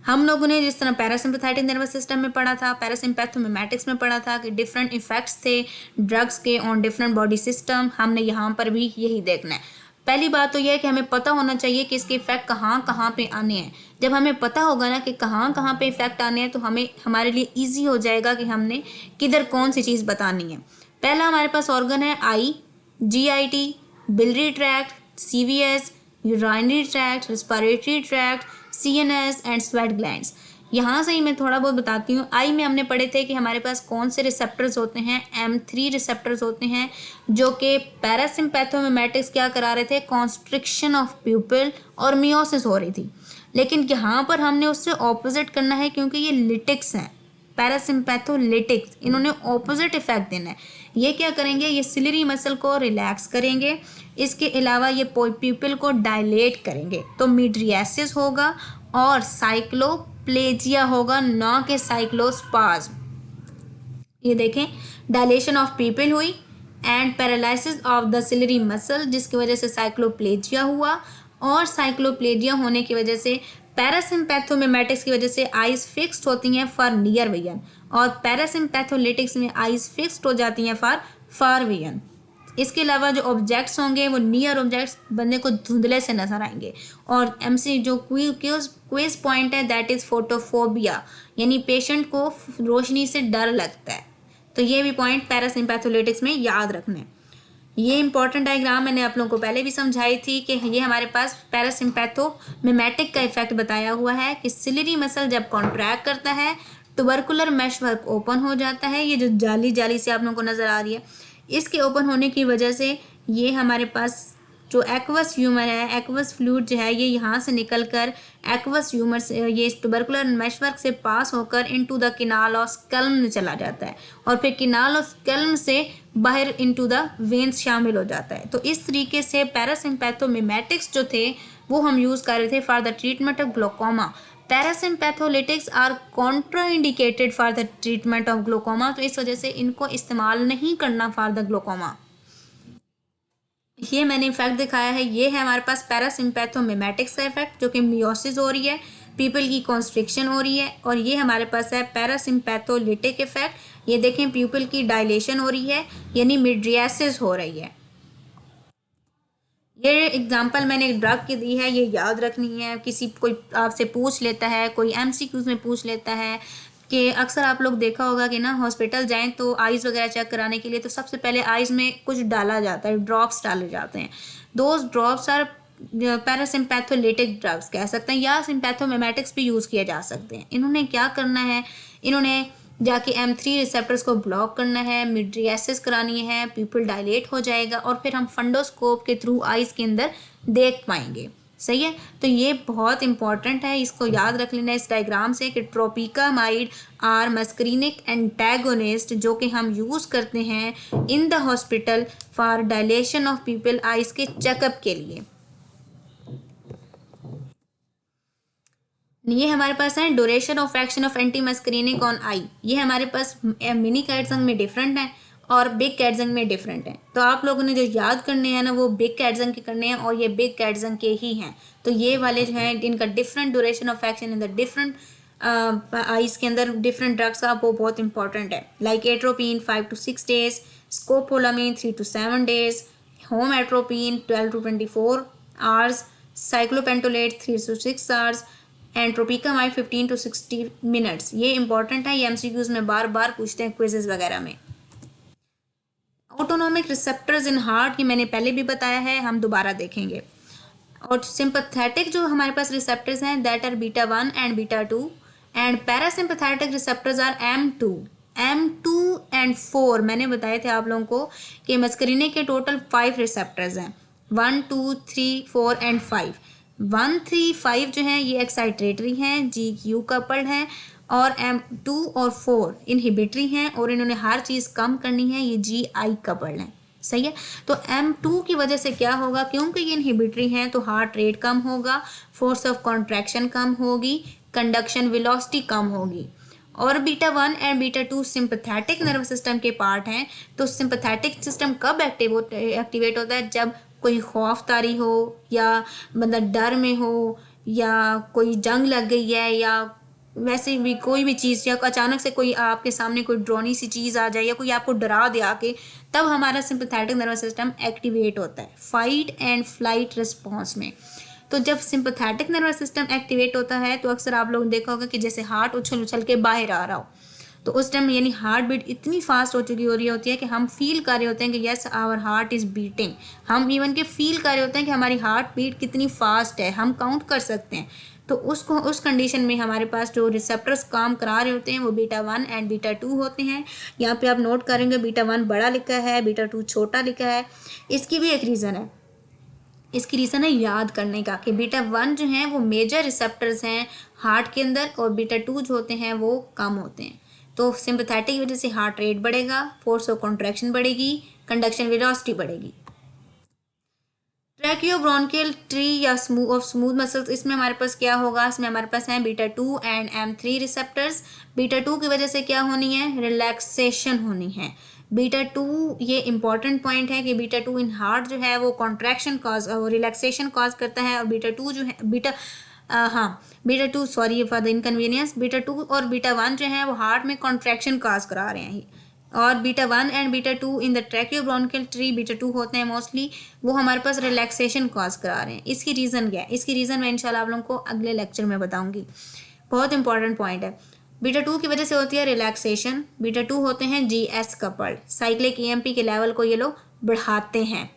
हम लोगों ने जिस तरह पैरासिम्पैथेटिक नर्वस सिस्टम में पढ़ा था, पैरासिम्पैथोमिमेटिक्स में पढ़ा था कि डिफरेंट इफेक्ट्स थे ड्रग्स के ऑन डिफरेंट बॉडी सिस्टम, हमने यहाँ पर भी यही देखना है। पहली बात तो यह है कि हमें पता होना चाहिए कि इसके इफेक्ट कहाँ कहाँ पे आने हैं। जब हमें पता होगा ना कि कहाँ कहाँ पे इफेक्ट आने हैं तो हमें हमारे लिए ईजी हो जाएगा कि हमने किधर कौन सी चीज़ बतानी है। पहला हमारे पास ऑर्गन है आई, GIT, biliary tract, CVS, urinary tract, respiratory tract, CNS and sweat glands. यहाँ से ही मैं थोड़ा बहुत बताती हूँ। आई में हमने पढ़े थे कि हमारे पास कौन से रिसेप्टर्स होते हैं, M3 रिसेप्टर्स होते हैं जो कि पैरासिम्पैथोमिमेटिक्स क्या करा रहे थे, कॉन्स्ट्रिक्शन ऑफ प्यूपिल और मियोसिस हो रही थी। लेकिन यहाँ पर हमने उससे ऑपोजिट करना है क्योंकि ये लिटिक्स हैं, पैरासिम्पैथोलिटिक्स, इन्होंने ऑपोजिट इफेक्ट देना है। ये क्या करेंगे, ये सिलरी मसल को रिलैक्स करेंगे, इसके अलावा ये प्यूपिल को डायलेट करेंगे। तो मिड्रियासिस होगा और साइक्लोप्लेजिया होगा, ना कि साइक्लोस्पाज्म। ये देखें, डायलेशन ऑफ पीपल हुई and paralysis of the ciliary muscle, जिसकी वजह से साइक्लोप्लेजिया हुआ, और साइक्लोप्लेजिया होने की वजह से पैरासिम्पैथोमिमेटिक्स की वजह से आइज फिक्स्ड होती हैं फॉर नियर विजन, और पैरासिम्पैथोलिटिक्स में आइज फिक्स्ड हो जाती हैं फॉर फार विजन। इसके अलावा जो ऑब्जेक्ट्स होंगे वो नियर ऑब्जेक्ट्स बंदे को धुंधले से नजर आएंगे। और MC जो क्विज पॉइंट है दैट इज़ फोटोफोबिया, यानी पेशेंट को रोशनी से डर लगता है। तो ये भी पॉइंट पैरासिम्पैथोलिटिक्स में याद रखना है। ये इंपॉर्टेंट डायग्राम मैंने आप लोगों को पहले भी समझाई थी कि ये हमारे पास पैरासिम्पैथोमिमेटिक का इफेक्ट बताया हुआ है कि सिलरी मसल जब कॉन्ट्रैक्ट करता है ट्यूबरकुलर मेशवर्क ओपन हो जाता है। ये जो जाली जाली से आप लोगों को नज़र आ रही है, इसके ओपन होने की वजह से ये हमारे पास जो एक्वस ह्यूमर है, एक्वस फ्लूइड जो है, ये यहाँ से निकलकर एक्वस ह्यूमर से, ये ट्यूबरकुलर मेशवर्क से पास होकर इनटू द किनाल ऑफ स्कल्म में चला जाता है, और फिर किनाल ऑफ स्कल्म से बाहर इनटू द वेन्स शामिल हो जाता है। तो इस तरीके से पैरासिम्पैथोमिमेटिक्स जो थे वो हम यूज़ कर रहे थे for the treatment of glaucoma. Parasympatholytics are contraindicated for the treatment of glaucoma, तो इस वजह से इनको इस्तेमाल नहीं करना फॉर द ग्लोकोमा। ये मैंने इफेक्ट दिखाया है, ये है हमारे पास पैरासिम्पैथोमिमेटिक्स का इफेक्ट जो कि मियोसिस हो रही है, पीपल की कॉन्स्ट्रिक्शन हो रही है, और ये हमारे पास है पैरासिम्पैथोलिटिक इफेक्ट। ये देखें, पीपल की डायलेशन हो रही है यानी मिड्रियासिस हो रही है। ये एग्जांपल मैंने ड्रग की दी है, ये याद रखनी है। किसी कोई आपसे पूछ लेता है, कोई MCQs में पूछ लेता है कि अक्सर आप लोग देखा होगा कि ना हॉस्पिटल जाएं तो आइज़ वगैरह चेक कराने के लिए तो सबसे पहले आइज़ में कुछ डाला जाता है, ड्रॉप्स डाले जाते हैं। दोज ड्रॉप्स आर पैरासिम्पैथोलिटिक ड्रग्स कह सकते हैं, या सिम्पैथोमिमेटिक्स भी यूज़ किए जा सकते हैं। इन्होंने क्या करना है, इन्होंने जाके M3 रिसेप्टर्स को ब्लॉक करना है, मिड्रियासिस करानी है, पीपल डायलेट हो जाएगा, और फिर हम फंडोस्कोप के थ्रू आइज़ के अंदर देख पाएंगे। सही है, तो ये बहुत इंपॉर्टेंट है, इसको याद रख लेना इस डायग्राम से कि ट्रोपिकामाइड आर मस्करीनिक एंटेगोनिस्ट जो कि हम यूज़ करते हैं in the hospital for dilation of people eyes के चेकअप के लिए। ये हमारे पास है duration of action of anti muscarinic on eye. ये हमारे पास मिनी कैटजंग में डिफरेंट है और बिग कैटजंग में डिफरेंट है। तो आप लोगों ने जो याद करने हैं ना वो बिग कैटजंग के करने हैं, और ये बिग कैटजंग के ही हैं। तो ये वाले जो हैं इनका different duration of action in the different eyes के अंदर डिफरेंट ड्रग्स का वो बहुत इंपॉर्टेंट है, like atropine 5 to 6 days, scopolamine 3 to 7 days, home atropine 12 to 24 hours, cyclopentolate 3 to 6 hours, and tropicamide 15 to 60 minutes। ये इंपॉर्टेंट है, ये एमसीक्यूज में बार बार पूछते हैं क्विजेज वगैरह में। ऑटोनोमिक रिसेप्टर्स इन हार्ट, ये मैंने पहले भी बताया है, हम दोबारा देखेंगे। और सिंपैथेटिक जो हमारे पास रिसेप्टर्स हैं that are beta 1 and beta 2, and parasympathetic receptors are M2 and 4। मैंने बताए थे आप लोगों को कि मस्करीने के टोटल 5 रिसेप्टर्स हैं, 1 2 3 4 एंड 5। 1 3 5 जो हैं ये एक्साइटेटरी हैं, GQ कपल्ड हैं, और M2 और 4 इनहिबिटरी हैं, और इन्होंने हर चीज़ कम करनी है, ये GI कपल्ड हैं। सही है। तो M2 की वजह से क्या होगा, क्योंकि ये इनहिबिटरी हैं तो हार्ट रेट कम होगा, फोर्स ऑफ कॉन्ट्रैक्शन कम होगी, कंडक्शन वेलोसिटी कम होगी। और beta 1 and beta 2 sympathetic nervous system के पार्ट हैं। तो सिंपैथेटिक सिस्टम कब एक्टिवेट होता है, जब कोई खौफतारी हो, या बंदा डर में हो, या कोई जंग लग गई है, या वैसे भी कोई भी चीज़, या अचानक से कोई आपके सामने कोई ड्रोनी सी चीज़ आ जाए, या कोई आपको डरा दे आके, तब हमारा सिंपैथेटिक नर्वस सिस्टम एक्टिवेट होता है फाइट एंड फ्लाइट रिस्पॉन्स में। तो जब सिंपैथेटिक नर्वस सिस्टम एक्टिवेट होता है तो अक्सर आप लोगों ने देखा होगा कि जैसे हार्ट उछल उछल के बाहर आ रहा हो, तो उस टाइम यानी हार्ट बीट इतनी फास्ट हो चुकी हो रही होती है कि हम फील कर रहे होते हैं कि yes our heart is beating. हम इवन के फील कर रहे होते हैं कि हमारी हार्ट बीट कितनी फास्ट है, हम काउंट कर सकते हैं। तो उसको उस कंडीशन में हमारे पास जो रिसेप्टर्स काम करा रहे होते हैं वो बीटा 1 एंड बीटा 2 होते हैं। यहाँ पे आप नोट करेंगे बीटा 1 बड़ा लिखा है, बीटा 2 छोटा लिखा है। इसकी भी एक रीज़न है, इसकी रीज़न है याद करने का कि बीटा 1 जो हैं वो मेजर रिसेप्टर्स हैं हार्ट के अंदर, और बीटा 2 जो होते हैं वो कम होते हैं। तो सिंपैथेटिक की वजह से हार्ट रेट बढ़ेगा, फोर्स ऑफ कॉन्ट्रैक्शन बढ़ेगी, कंडक्शन वेलोसिटी बढ़ेगी। ट्रैकियोब्रोंकियल ट्री या स्मूथ मसल्स, इसमें हमारे पास क्या होगा, इसमें हमारे पास हैं beta 2 and M3 receptors. Beta 2 की वजह से क्या होनी है, रिलैक्सेशन होनी है। बीटा 2 ये इंपॉर्टेंट पॉइंट है कि बीटा 2 इन हार्ट जो है वो कॉन्ट्रैक्शन कॉज और रिलैक्सेशन कॉज करता है, और बीटा 2 जो है beta 2 sorry for the inconvenience, beta 2 और बीटा 1 जो है वो हार्ट में कॉन्ट्रैक्शन कॉज करा रहे हैं। और beta 1 and beta 2 in the tracheobronchial tree beta 2 होते हैं मोस्टली, वो हमारे पास रिलैक्सेशन कॉज करा रहे हैं। इसकी रीज़न क्या है, इसकी रीज़न मैं इंशाल्लाह आप लोगों को अगले लेक्चर में बताऊंगी। बहुत इंपॉर्टेंट पॉइंट है। बीटा 2 की वजह से होती है रिलैक्सेशन। बीटा 2 होते हैं GS कपल्ड, साइक्लिक EMP के लेवल को ये लोग बढ़ाते हैं।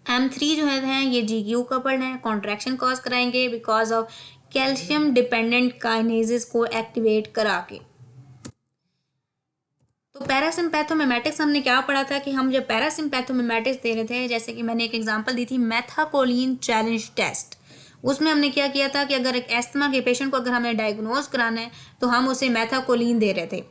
M3 जो है ये GQ कपल्ड हैं, कॉन्ट्रैक्शन कॉज कराएंगे because of calcium dependent kinases को एक्टिवेट करा के। तो पैरासिम्पैथोमिमेटिक्स हमने क्या पढ़ा था कि हम जब पैरासिम्पैथोमिमेटिक्स दे रहे थे, जैसे कि मैंने एक एग्जांपल दी थी मेथाकोलिन चैलेंज टेस्ट, उसमें हमने क्या किया था कि अगर एक एस्थमा के पेशेंट को अगर हमें डायग्नोज कराना है तो हम उसे मेथाकोलिन दे रहे थे।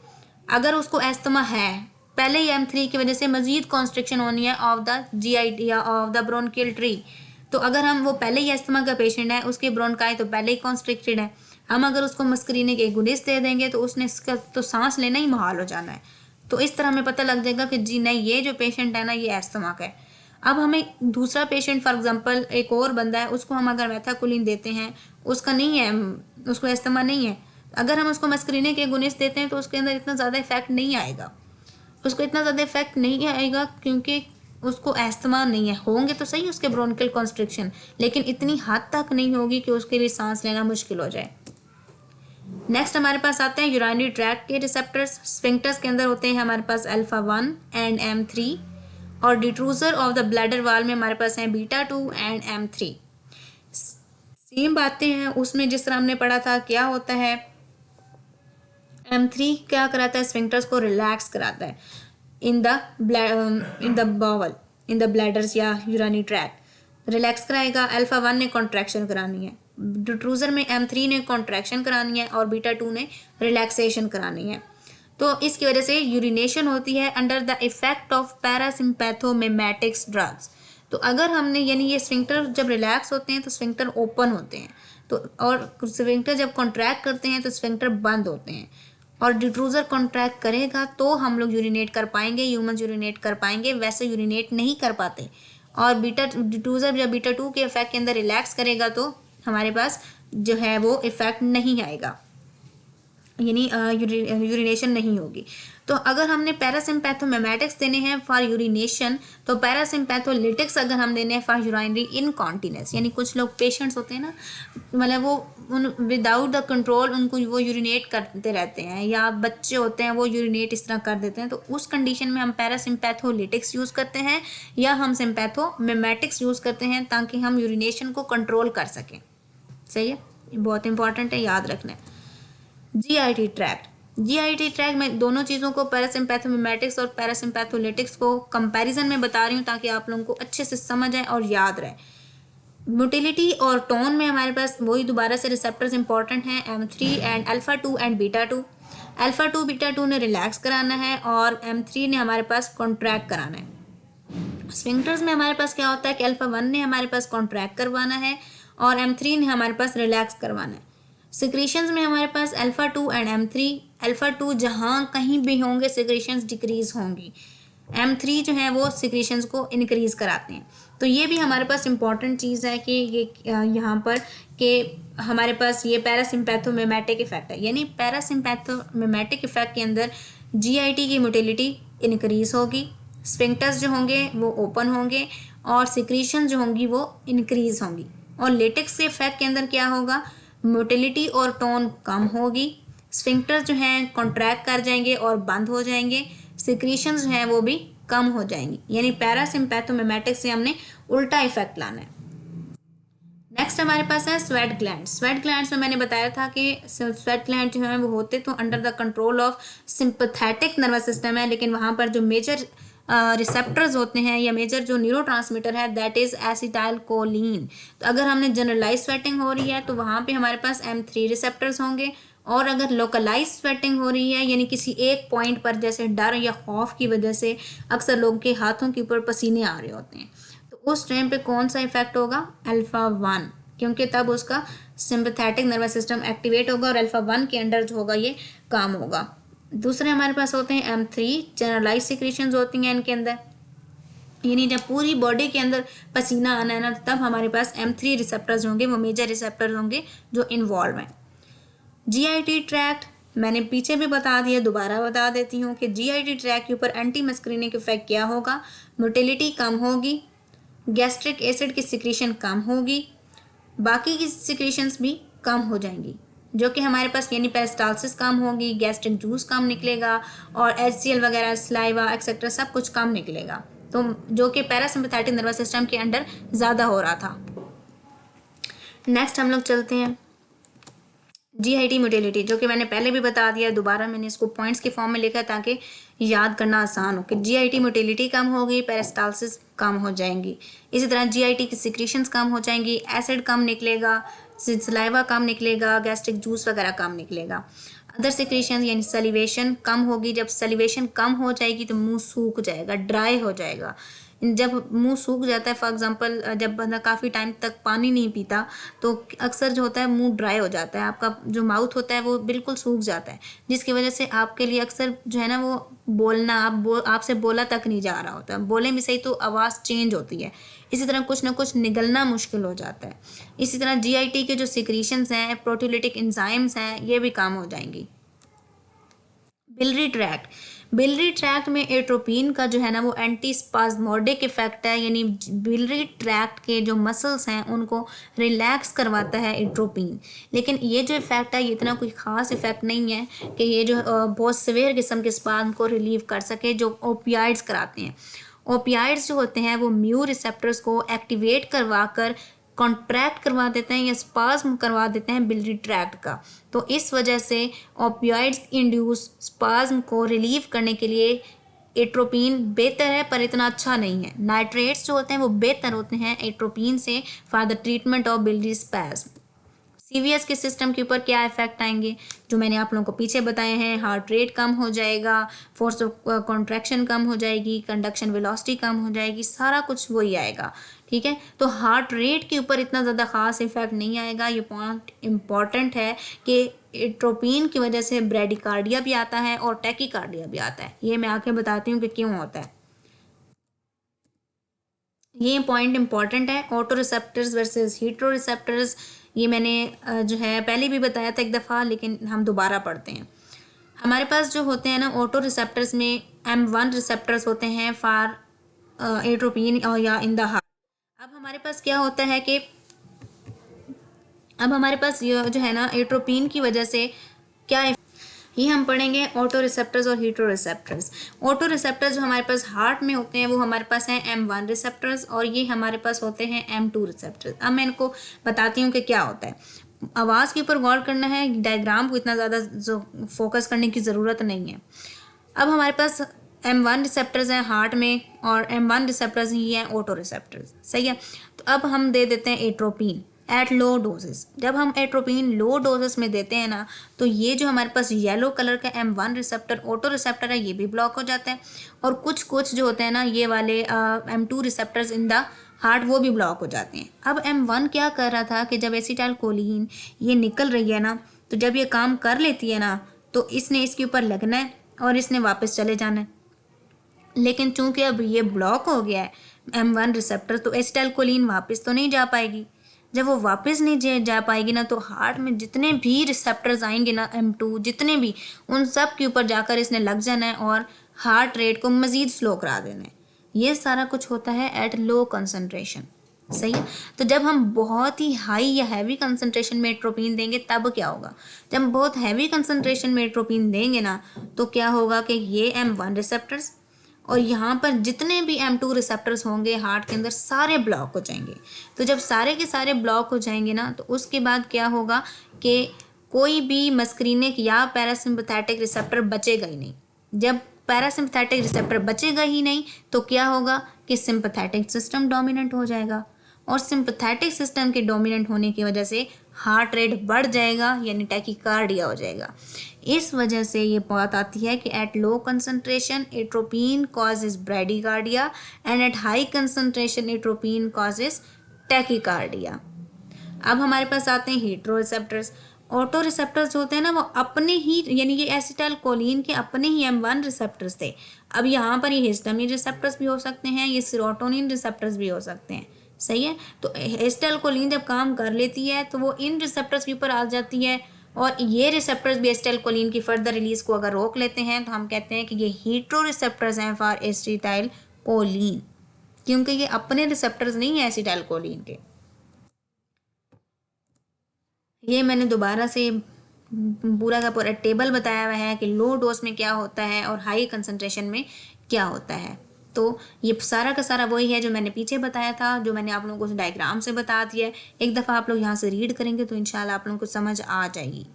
अगर उसको एस्थमा है, पहले ही M3 की वजह से मजीद कॉन्स्ट्रिक्शन होनी है ऑफ द GI या ऑफ द ब्रोंकियल ट्री। तो अगर हम वो पहले ही एस्थमा का पेशेंट है, उसके ब्रोंकाई तो पहले ही कॉन्स्ट्रिक्टेड है, हम अगर उसको मस्करीने के गुलिस दे देंगे तो उसने इसका तो सांस लेना ही मुहाल हो जाना है। तो इस तरह हमें पता लग जाएगा कि जी नहीं, ये जो पेशेंट है ना ये एस्थमा का है। अब हमें दूसरा पेशेंट फॉर एग्जांपल एक और बंदा है, उसको हम अगर मेथाकोलिन देते हैं, उसका नहीं है, उसको एस्थमा नहीं है, अगर हम उसको मस्करीने के गुनिस देते हैं तो उसके अंदर इतना ज़्यादा इफेक्ट नहीं आएगा, उसको इतना ज़्यादा इफेक्ट नहीं आएगा क्योंकि उसको एस्थमा नहीं है। होंगे तो सही उसके ब्रोंकियल कॉन्स्ट्रिक्शन, लेकिन इतनी हद तक नहीं होगी कि उसके लिए सांस लेना मुश्किल हो जाए। नेक्स्ट हमारे पास आते हैं यूरिनरी ट्रैक्ट के रिसेप्टर्स। स्फिंक्टर्स के अंदर होते हैं हमारे पास अल्फा 1 एंड M3, और डिट्रूजर ऑफ द ब्लैडर वाल में हमारे पास हैं बीटा 2 एंड M3। सेम बातें हैं उसमें जिस तरह हमने पढ़ा था। क्या होता है, M3 क्या कराता है, स्फिंक्टर्स को रिलैक्स कराता है in the bowel, in the bladders या यूरिनरी ट्रैक्ट, रिलैक्स कराएगा। अल्फा 1 ने कॉन्ट्रैक्शन करानी है, डिट्रूजर में M3 ने कॉन्ट्रैक्शन करानी है, और बीटा 2 ने रिलैक्सेशन करानी है। तो इसकी वजह से यूरिनेशन होती है under the effect of parasympathomimetics drugs. तो अगर हमने यानी ये स्फिंक्टर जब रिलैक्स होते हैं तो स्फिंक्टर ओपन होते हैं, तो और स्फिंक्टर जब कॉन्ट्रैक्ट करते हैं तो स्फिंक्टर बंद होते हैं, और डिट्रूजर कॉन्ट्रैक्ट करेगा तो हम लोग यूरिनेट कर पाएंगे, ह्यूमन यूरिनेट कर पाएंगे, वैसे यूरिनेट नहीं कर पाते। और डिट्रूजर जब बीटा 2 के इफेक्ट के अंदर रिलैक्स करेगा तो हमारे पास जो है वो इफेक्ट नहीं आएगा। यानी यूरिनेशन नहीं होगी। तो अगर हमने पैरासिम्पैथोमिमेटिक्स देने हैं फॉर यूरिनेशन, तो पैरासिम्पैथोलिटिक्स अगर हम देने हैं फॉर यूरिनरी इनकॉन्टिनेंस, यानी कुछ लोग पेशेंट्स होते हैं ना, मतलब वो विदाउट द कंट्रोल उनको वो यूरिनेट करते रहते हैं, या बच्चे होते हैं वो यूरिनेट इस तरह कर देते हैं, तो उस कंडीशन में हम पैरासिम्पैथोलिटिक्स यूज़ करते हैं या हम सिम्पैथोमिमेटिक्स यूज़ करते हैं, ताकि हम यूरिनेशन को कंट्रोल कर सकें। सही है, ये बहुत इंपॉर्टेंट है, याद रखना है। जीआईटी ट्रैक्ट, जीआईटी ट्रैक्ट में दोनों चीज़ों को पैरासिम्पैथोमिमेटिक्स और पैरासिम्पैथोलिटिक्स को कंपैरिजन में बता रही हूँ, ताकि आप लोगों को अच्छे से समझ आए और याद रहे। मोटिलिटी और टोन में हमारे पास वही दोबारा से रिसेप्टर्स इंपॉर्टेंट हैं, M3 and alpha 2 and beta 2। Alpha 2 beta 2 ने रिलैक्स कराना है और M3 ने हमारे पास कॉन्ट्रैक्ट कराना है। स्फिंक्टर्स में हमारे पास क्या होता है कि अल्फा 1 ने हमारे पास कॉन्ट्रैक्ट करवाना है और M3 ने हमारे पास रिलैक्स करवाना है। सिक्रीशंस में हमारे पास अल्फा 2 एंड M3, अल्फा 2 जहाँ कहीं भी होंगे सिक्रीशंस डिक्रीज होंगी, M3 जो है वो सिक्रीशंस को इनक्रीज कराते हैं। तो ये भी हमारे पास इंपॉर्टेंट चीज़ है कि ये यहाँ पर कि हमारे पास ये पैरासिम्पैथोमिमेटिक इफेक्ट है, यानी पैरासिम्पैथोमिमेटिक इफेक्ट के अंदर जीआईटी की मोटिलिटी इनक्रीज होगी, स्फिंक्टर्स जो होंगे वो ओपन होंगे और सिक्रीशन जो होंगी वो इनक्रीज होंगी। और लेटेक्स के इफेक्ट के अंदर क्या होगा, मोटिलिटी और टोन कम होगी, स्फिंक्टर जो हैं कॉन्ट्रैक्ट कर जाएंगे और बंद हो जाएंगे, सिक्रीशंस जो हैं वो भी कम हो जाएंगी। यानी पैरासिम्पैथोमिमेटिक से हमने उल्टा इफेक्ट लाना है। नेक्स्ट हमारे पास है स्वेट ग्लैंड। स्वेट ग्लैंड्स में मैंने बताया था कि स्वेट ग्लैंड जो है वो होते तो under the control of sympathetic nervous system है, लेकिन वहाँ पर जो मेजर रिसेप्टर्स होते हैं या मेजर जो न्यूरोट्रांसमीटर है दैट इज़ एसिटाइल कोलिन। तो अगर हमने जनरलाइज स्वेटिंग हो रही है तो वहाँ पे हमारे पास M3 रिसेप्टर्स होंगे, और अगर लोकलाइज स्वेटिंग हो रही है यानी किसी एक पॉइंट पर, जैसे डर या खौफ की वजह से अक्सर लोगों के हाथों के ऊपर पसीने आ रहे होते हैं, तो उस टाइम पे कौन सा इफेक्ट होगा, अल्फा 1, क्योंकि तब उसका सिंपैथेटिक नर्वस सिस्टम एक्टिवेट होगा और अल्फा 1 के अंडर जो होगा ये काम होगा। दूसरे हमारे पास होते हैं M3, जनरलाइज सिक्रीशंस होती हैं इनके अंदर, यानी जब पूरी बॉडी के अंदर पसीना आना है ना, तब हमारे पास M3 रिसेप्टर्स होंगे, वो मेजर रिसेप्टर्स होंगे जो इन्वॉल्व हैं। जीआईटी ट्रैक्ट मैंने पीछे भी बता दिया, दोबारा बता देती हूँ कि जीआईटी ट्रैक्ट के ऊपर एंटी मस्क्रीनिक इफेक्ट क्या होगा, मोटिलिटी कम होगी, गैस्ट्रिक एसिड की सिक्रीशन कम होगी, बाकी की सिक्रीशंस भी कम हो जाएंगी, जो कि हमारे पास यानी पेरिस्टाल्सिस कम होगी, गैस्ट्रिक जूस कम निकलेगा और HCl वगैरह स्लाइवा एक्सेट्रा सब कुछ कम निकलेगा, तो जो कि पैरासिम्पैथेटिक नर्वस सिस्टम के अंडर ज़्यादा हो रहा था। नेक्स्ट हम लोग चलते हैं जीआईटी मोटिलिटी, जो कि मैंने पहले भी बता दिया, दोबारा मैंने इसको पॉइंट्स के फॉर्म में लिखा ताकि याद करना आसान हो कि जीआईटी मोटिलिटी कम होगी, पेरिस्टाल्सिस कम हो जाएंगी, इसी तरह जीआईटी की सिक्रीशंस कम हो जाएंगी, एसिड कम निकलेगा, सलाइवा कम निकलेगा, गैस्ट्रिक जूस वगैरह कम निकलेगा। अदर सिक्रीशन यानी सलिवेशन कम होगी, जब सलिवेशन कम हो जाएगी तो मुंह सूख जाएगा, ड्राई हो जाएगा। जब मुंह सूख जाता है, फॉर एग्जांपल जब बंदा काफ़ी टाइम तक पानी नहीं पीता तो अक्सर जो होता है मुंह ड्राई हो जाता है, आपका जो माउथ होता है वो बिल्कुल सूख जाता है, जिसकी वजह से आपके लिए अक्सर जो है ना वो बोलना आपसे बोला तक नहीं जा रहा होता, बोले भी सही तो आवाज़ चेंज होती है, इसी तरह कुछ ना कुछ निगलना मुश्किल हो जाता है। इसी तरह जीआईटी के जो सिक्रीशंस हैं, प्रोटीलिटिक एंजाइम्स हैं, ये भी कम हो जाएंगी। बिलरी ट्रैक्ट, बिलरी ट्रैक्ट में एट्रोपिन का जो है ना वो एंटी स्पाज्मोडिक इफेक्ट है, यानी बिलरी ट्रैक्ट के जो मसल्स हैं उनको रिलैक्स करवाता है एट्रोपिन, लेकिन ये जो इफेक्ट है ये इतना कोई ख़ास इफेक्ट नहीं है कि ये जो बहुत सीवियर किस्म के स्पाज्म को रिलीव कर सके, जो ओपियाइड्स कराते हैं। ओपियाइड्स जो होते हैं वो म्यू रिसेप्टर्स को एक्टिवेट करवा कर कॉन्ट्रैक्ट करवा देते हैं या स्पाज्म करवा देते हैं बिलरी ट्रैक्ट का, तो इस वजह से ओपियाइड्स इंड्यूस स्पाज्म को रिलीव करने के लिए एट्रोपिन बेहतर है, पर इतना अच्छा नहीं है। नाइट्रेट्स जो होते हैं वो बेहतर होते हैं एट्रोपिन से for the treatment of biliary spasm. CVS के सिस्टम के ऊपर क्या इफेक्ट आएंगे, जो मैंने आप लोगों को पीछे बताए हैं, हार्ट रेट कम हो जाएगा, फोर्स ऑफ कॉन्ट्रैक्शन कम हो जाएगी, कंडक्शन वेलोसिटी कम हो जाएगी, सारा कुछ वही आएगा। ठीक है, तो हार्ट रेट के ऊपर इतना ज़्यादा ख़ास इफेक्ट नहीं आएगा। ये पॉइंट इम्पॉर्टेंट है कि एट्रोपिन की वजह से ब्रेडिकार्डिया भी आता है और टैकीकार्डिया भी आता है, ये मैं आके बताती हूँ कि क्यों होता है। ये पॉइंट इंपॉर्टेंट है, ऑटो रिसेप्टर्स वर्सेस हीटरो रिसेप्टर्स, ये मैंने जो है पहले भी बताया था एक दफ़ा, लेकिन हम दोबारा पढ़ते हैं। हमारे पास जो होते हैं ना ऑटो रिसेप्टर्स में M1 रिसेप्टर्स होते हैं फॉर एट्रोपिन या इन द हार्ट। अब हमारे पास क्या होता है कि अब हमारे पास ये जो है ना एट्रोपिन की वजह से क्या, ये हम पढ़ेंगे ऑटो रिसेप्टर्स और हीटरो रिसेप्टर्स। ऑटो रिसेप्टर्स जो हमारे पास हार्ट में होते हैं वो हमारे पास हैं M1 रिसेप्टर्स, और ये हमारे पास होते हैं M2 रिसेप्टर्स। अब मैं इनको बताती हूँ कि क्या होता है। आवाज़ के ऊपर गौर करना है, डायग्राम को इतना ज़्यादा जो फोकस करने की ज़रूरत नहीं है। अब हमारे पास M1 रिसेप्टर्स हैं हार्ट में, और M1 रिसेप्टर्स ही हैं ऑटो रिसेप्टर्स, सही है। तो अब हम दे देते हैं एट्रोपिन एट लो डोजेस। जब हम एट्रोपिन लो डोजेस में देते हैं ना, तो ये जो हमारे पास येलो कलर का M1 रिसेप्टर ऑटो रिसेप्टर है ये भी ब्लॉक हो जाता है, और कुछ कुछ जो होते हैं ना ये वाले M2 receptors in the heart वो भी ब्लॉक हो जाते हैं। अब M1 क्या कर रहा था कि जब एसिटाइल कोलिन ये निकल रही है ना, तो जब ये काम कर लेती है ना, तो इसने इसके ऊपर लगना है और इसने वापस चले जाना है। लेकिन चूंकि अब ये ब्लॉक हो गया है M1 रिसेप्टर, तो एसिटाइल कोलिन वापस तो नहीं जा पाएगी। जब वो वापस नहीं जा पाएगी ना, तो हार्ट में जितने भी रिसेप्टर्स आएंगे ना M2 जितने भी, उन सब के ऊपर जाकर इसने लग जाना है और हार्ट रेट को मज़ीद स्लो करा देना है। ये सारा कुछ होता है एट लो कंसनट्रेशन, सही है। तो जब हम बहुत ही हाई या हैवी कंसनट्रेशन में एट्रोपिन देंगे तब क्या होगा, जब हम बहुत हैवी कंसनट्रेशन में एट्रोपिन देंगे ना, तो क्या होगा कि ये M1 रिसेप्टर्स और यहाँ पर जितने भी M2 रिसेप्टर्स होंगे हार्ट के अंदर सारे ब्लॉक हो जाएंगे। तो जब सारे के सारे ब्लॉक हो जाएंगे ना, तो उसके बाद क्या होगा कि कोई भी मस्क्रीनिक या पैरासिम्पथेटिक रिसेप्टर बचेगा ही नहीं। जब पैरासिम्पथेटिक रिसेप्टर बचेगा ही नहीं, तो क्या होगा कि सिंपथेटिक सिस्टम डोमिनेंट हो जाएगा, और सिंपथेटिक सिस्टम के डोमिनेंट होने की वजह से हार्ट रेट बढ़ जाएगा, यानी टैकीकार्डिया हो जाएगा। इस वजह से ये बात आती है कि at low concentration atropine causes bradycardia and at high concentration atropine causes tachycardia. अब हमारे पास आते हैं हीटरो रिसेप्टर्स। ऑटो रिसेप्टर्स होते हैं ना, वो अपने ही, यानी ये एसिटाइल कोलिन के अपने ही M1 रिसेप्टर्स थे। अब यहाँ पर ये हिस्टामिन रिसेप्टर्स भी हो सकते हैं, ये सेरोटोनिन रिसेप्टर्स भी हो सकते हैं, सही है। तो एसिटाइल कोलिन जब काम कर लेती है तो वो इन रिसेप्टर्स के ऊपर आ जाती है, और ये रिसेप्टर्स भी एसिटाइल कोलिन की फर्दर रिलीज को अगर रोक लेते हैं तो हम कहते हैं कि ये हीटरो रिसेप्टर्स हैं फॉर एसिटाइल कोलिन, क्योंकि ये अपने रिसेप्टर्स नहीं है एसिटाइल कोलिन के। ये मैंने दोबारा से पूरा का पूरा टेबल बताया हुआ है कि लो डोज में क्या होता है और हाई कंसंट्रेशन में क्या होता है। तो ये सारा का सारा वही है जो मैंने पीछे बताया था, जो मैंने आप लोगों को डायग्राम से बता दिया है। एक दफ़ा आप लोग यहाँ से रीड करेंगे तो इंशाल्लाह आप लोगों को समझ आ जाएगी।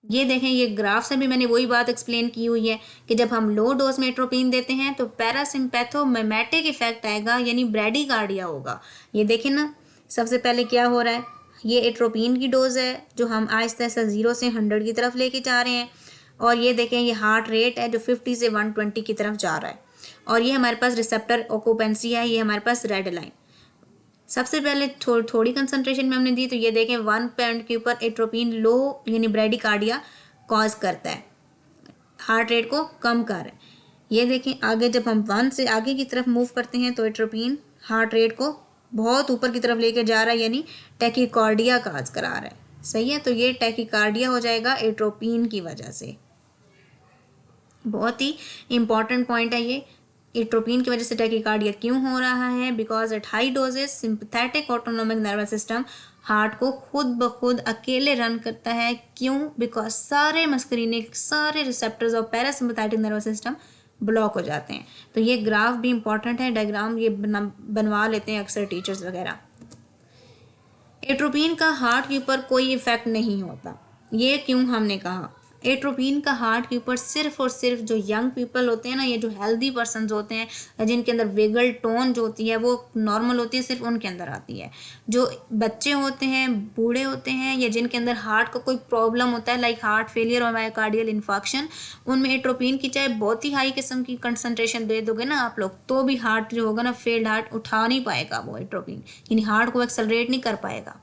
ये देखें, ये ग्राफ से भी मैंने वही बात एक्सप्लेन की हुई है कि जब हम लो डोज में एट्रोपिन देते हैं तो पैरासिम्पैथोमिमेटिक इफेक्ट आएगा, यानी ब्रैडीकार्डिया होगा। ये देखें ना, सबसे पहले क्या हो रहा है, ये एट्रोपिन की डोज है जो हम आहिस्ता आहिस्ता 0 से 100 की तरफ लेके जा रहे हैं, और ये देखें ये हार्ट रेट है जो 50 से 120 की तरफ जा रहा है, और ये हमारे पास रिसेप्टर ऑक्यूपेंसी है, ये हमारे पास रेड लाइन। सबसे पहले थोड़ी कंसंट्रेशन में हमने दी, तो ये देखें 1 पॉइंट के ऊपर एट्रोपिन लो यानी ब्रैडीकार्डिया कॉज करता है, हार्ट रेट को कम कर रहा है। ये देखें आगे जब हम 1 से आगे की तरफ मूव करते हैं तो एट्रोपिन हार्ट रेट को बहुत ऊपर की तरफ लेकर जा रहा है, यानी टैकीकार्डिया काज करा रहा है, सही है। तो ये टैकीकार्डिया हो जाएगा एट्रोपिन की वजह से। बहुत ही इंपॉर्टेंट पॉइंट है ये, एट्रोपिन की वजह से टैकीकार्डिया क्यों हो रहा है, because at high doses sympathetic autonomic nervous system heart को खुद ब खुद अकेले रन करता है। क्यों? बिकॉज सारे मस्करीनिक सारे रिसेप्टर्स और पैरासिम्पैथेटिक नर्वस सिस्टम ब्लॉक हो जाते हैं। तो ये ग्राफ भी इंपॉर्टेंट है, डायग्राम ये बनवा लेते हैं अक्सर टीचर्स वगैरह। एट्रोपिन का हार्ट के ऊपर कोई इफेक्ट नहीं होता, ये क्यों हमने कहा। एट्रोपिन का हार्ट के ऊपर सिर्फ और सिर्फ जो यंग पीपल होते हैं ना, ये जो हेल्दी पर्सन होते हैं जिनके अंदर वेगल टोन जो होती है वो नॉर्मल होती है, सिर्फ उनके अंदर आती है। जो बच्चे होते हैं, बूढ़े होते हैं, या जिनके अंदर हार्ट का कोई प्रॉब्लम होता है लाइक हार्ट फेलियर और मायोकार्डियल इन्फाक्शन, उनमें एट्रोपिन की चाहे बहुत ही हाई किस्म की कंसनट्रेशन दे दोगे ना आप लोग, तो भी हार्ट जो होगा ना फेल्ड हार्ट उठा नहीं पाएगा वो एट्रोपिन, यानी हार्ट को एक्सेलरेट नहीं कर पाएगा।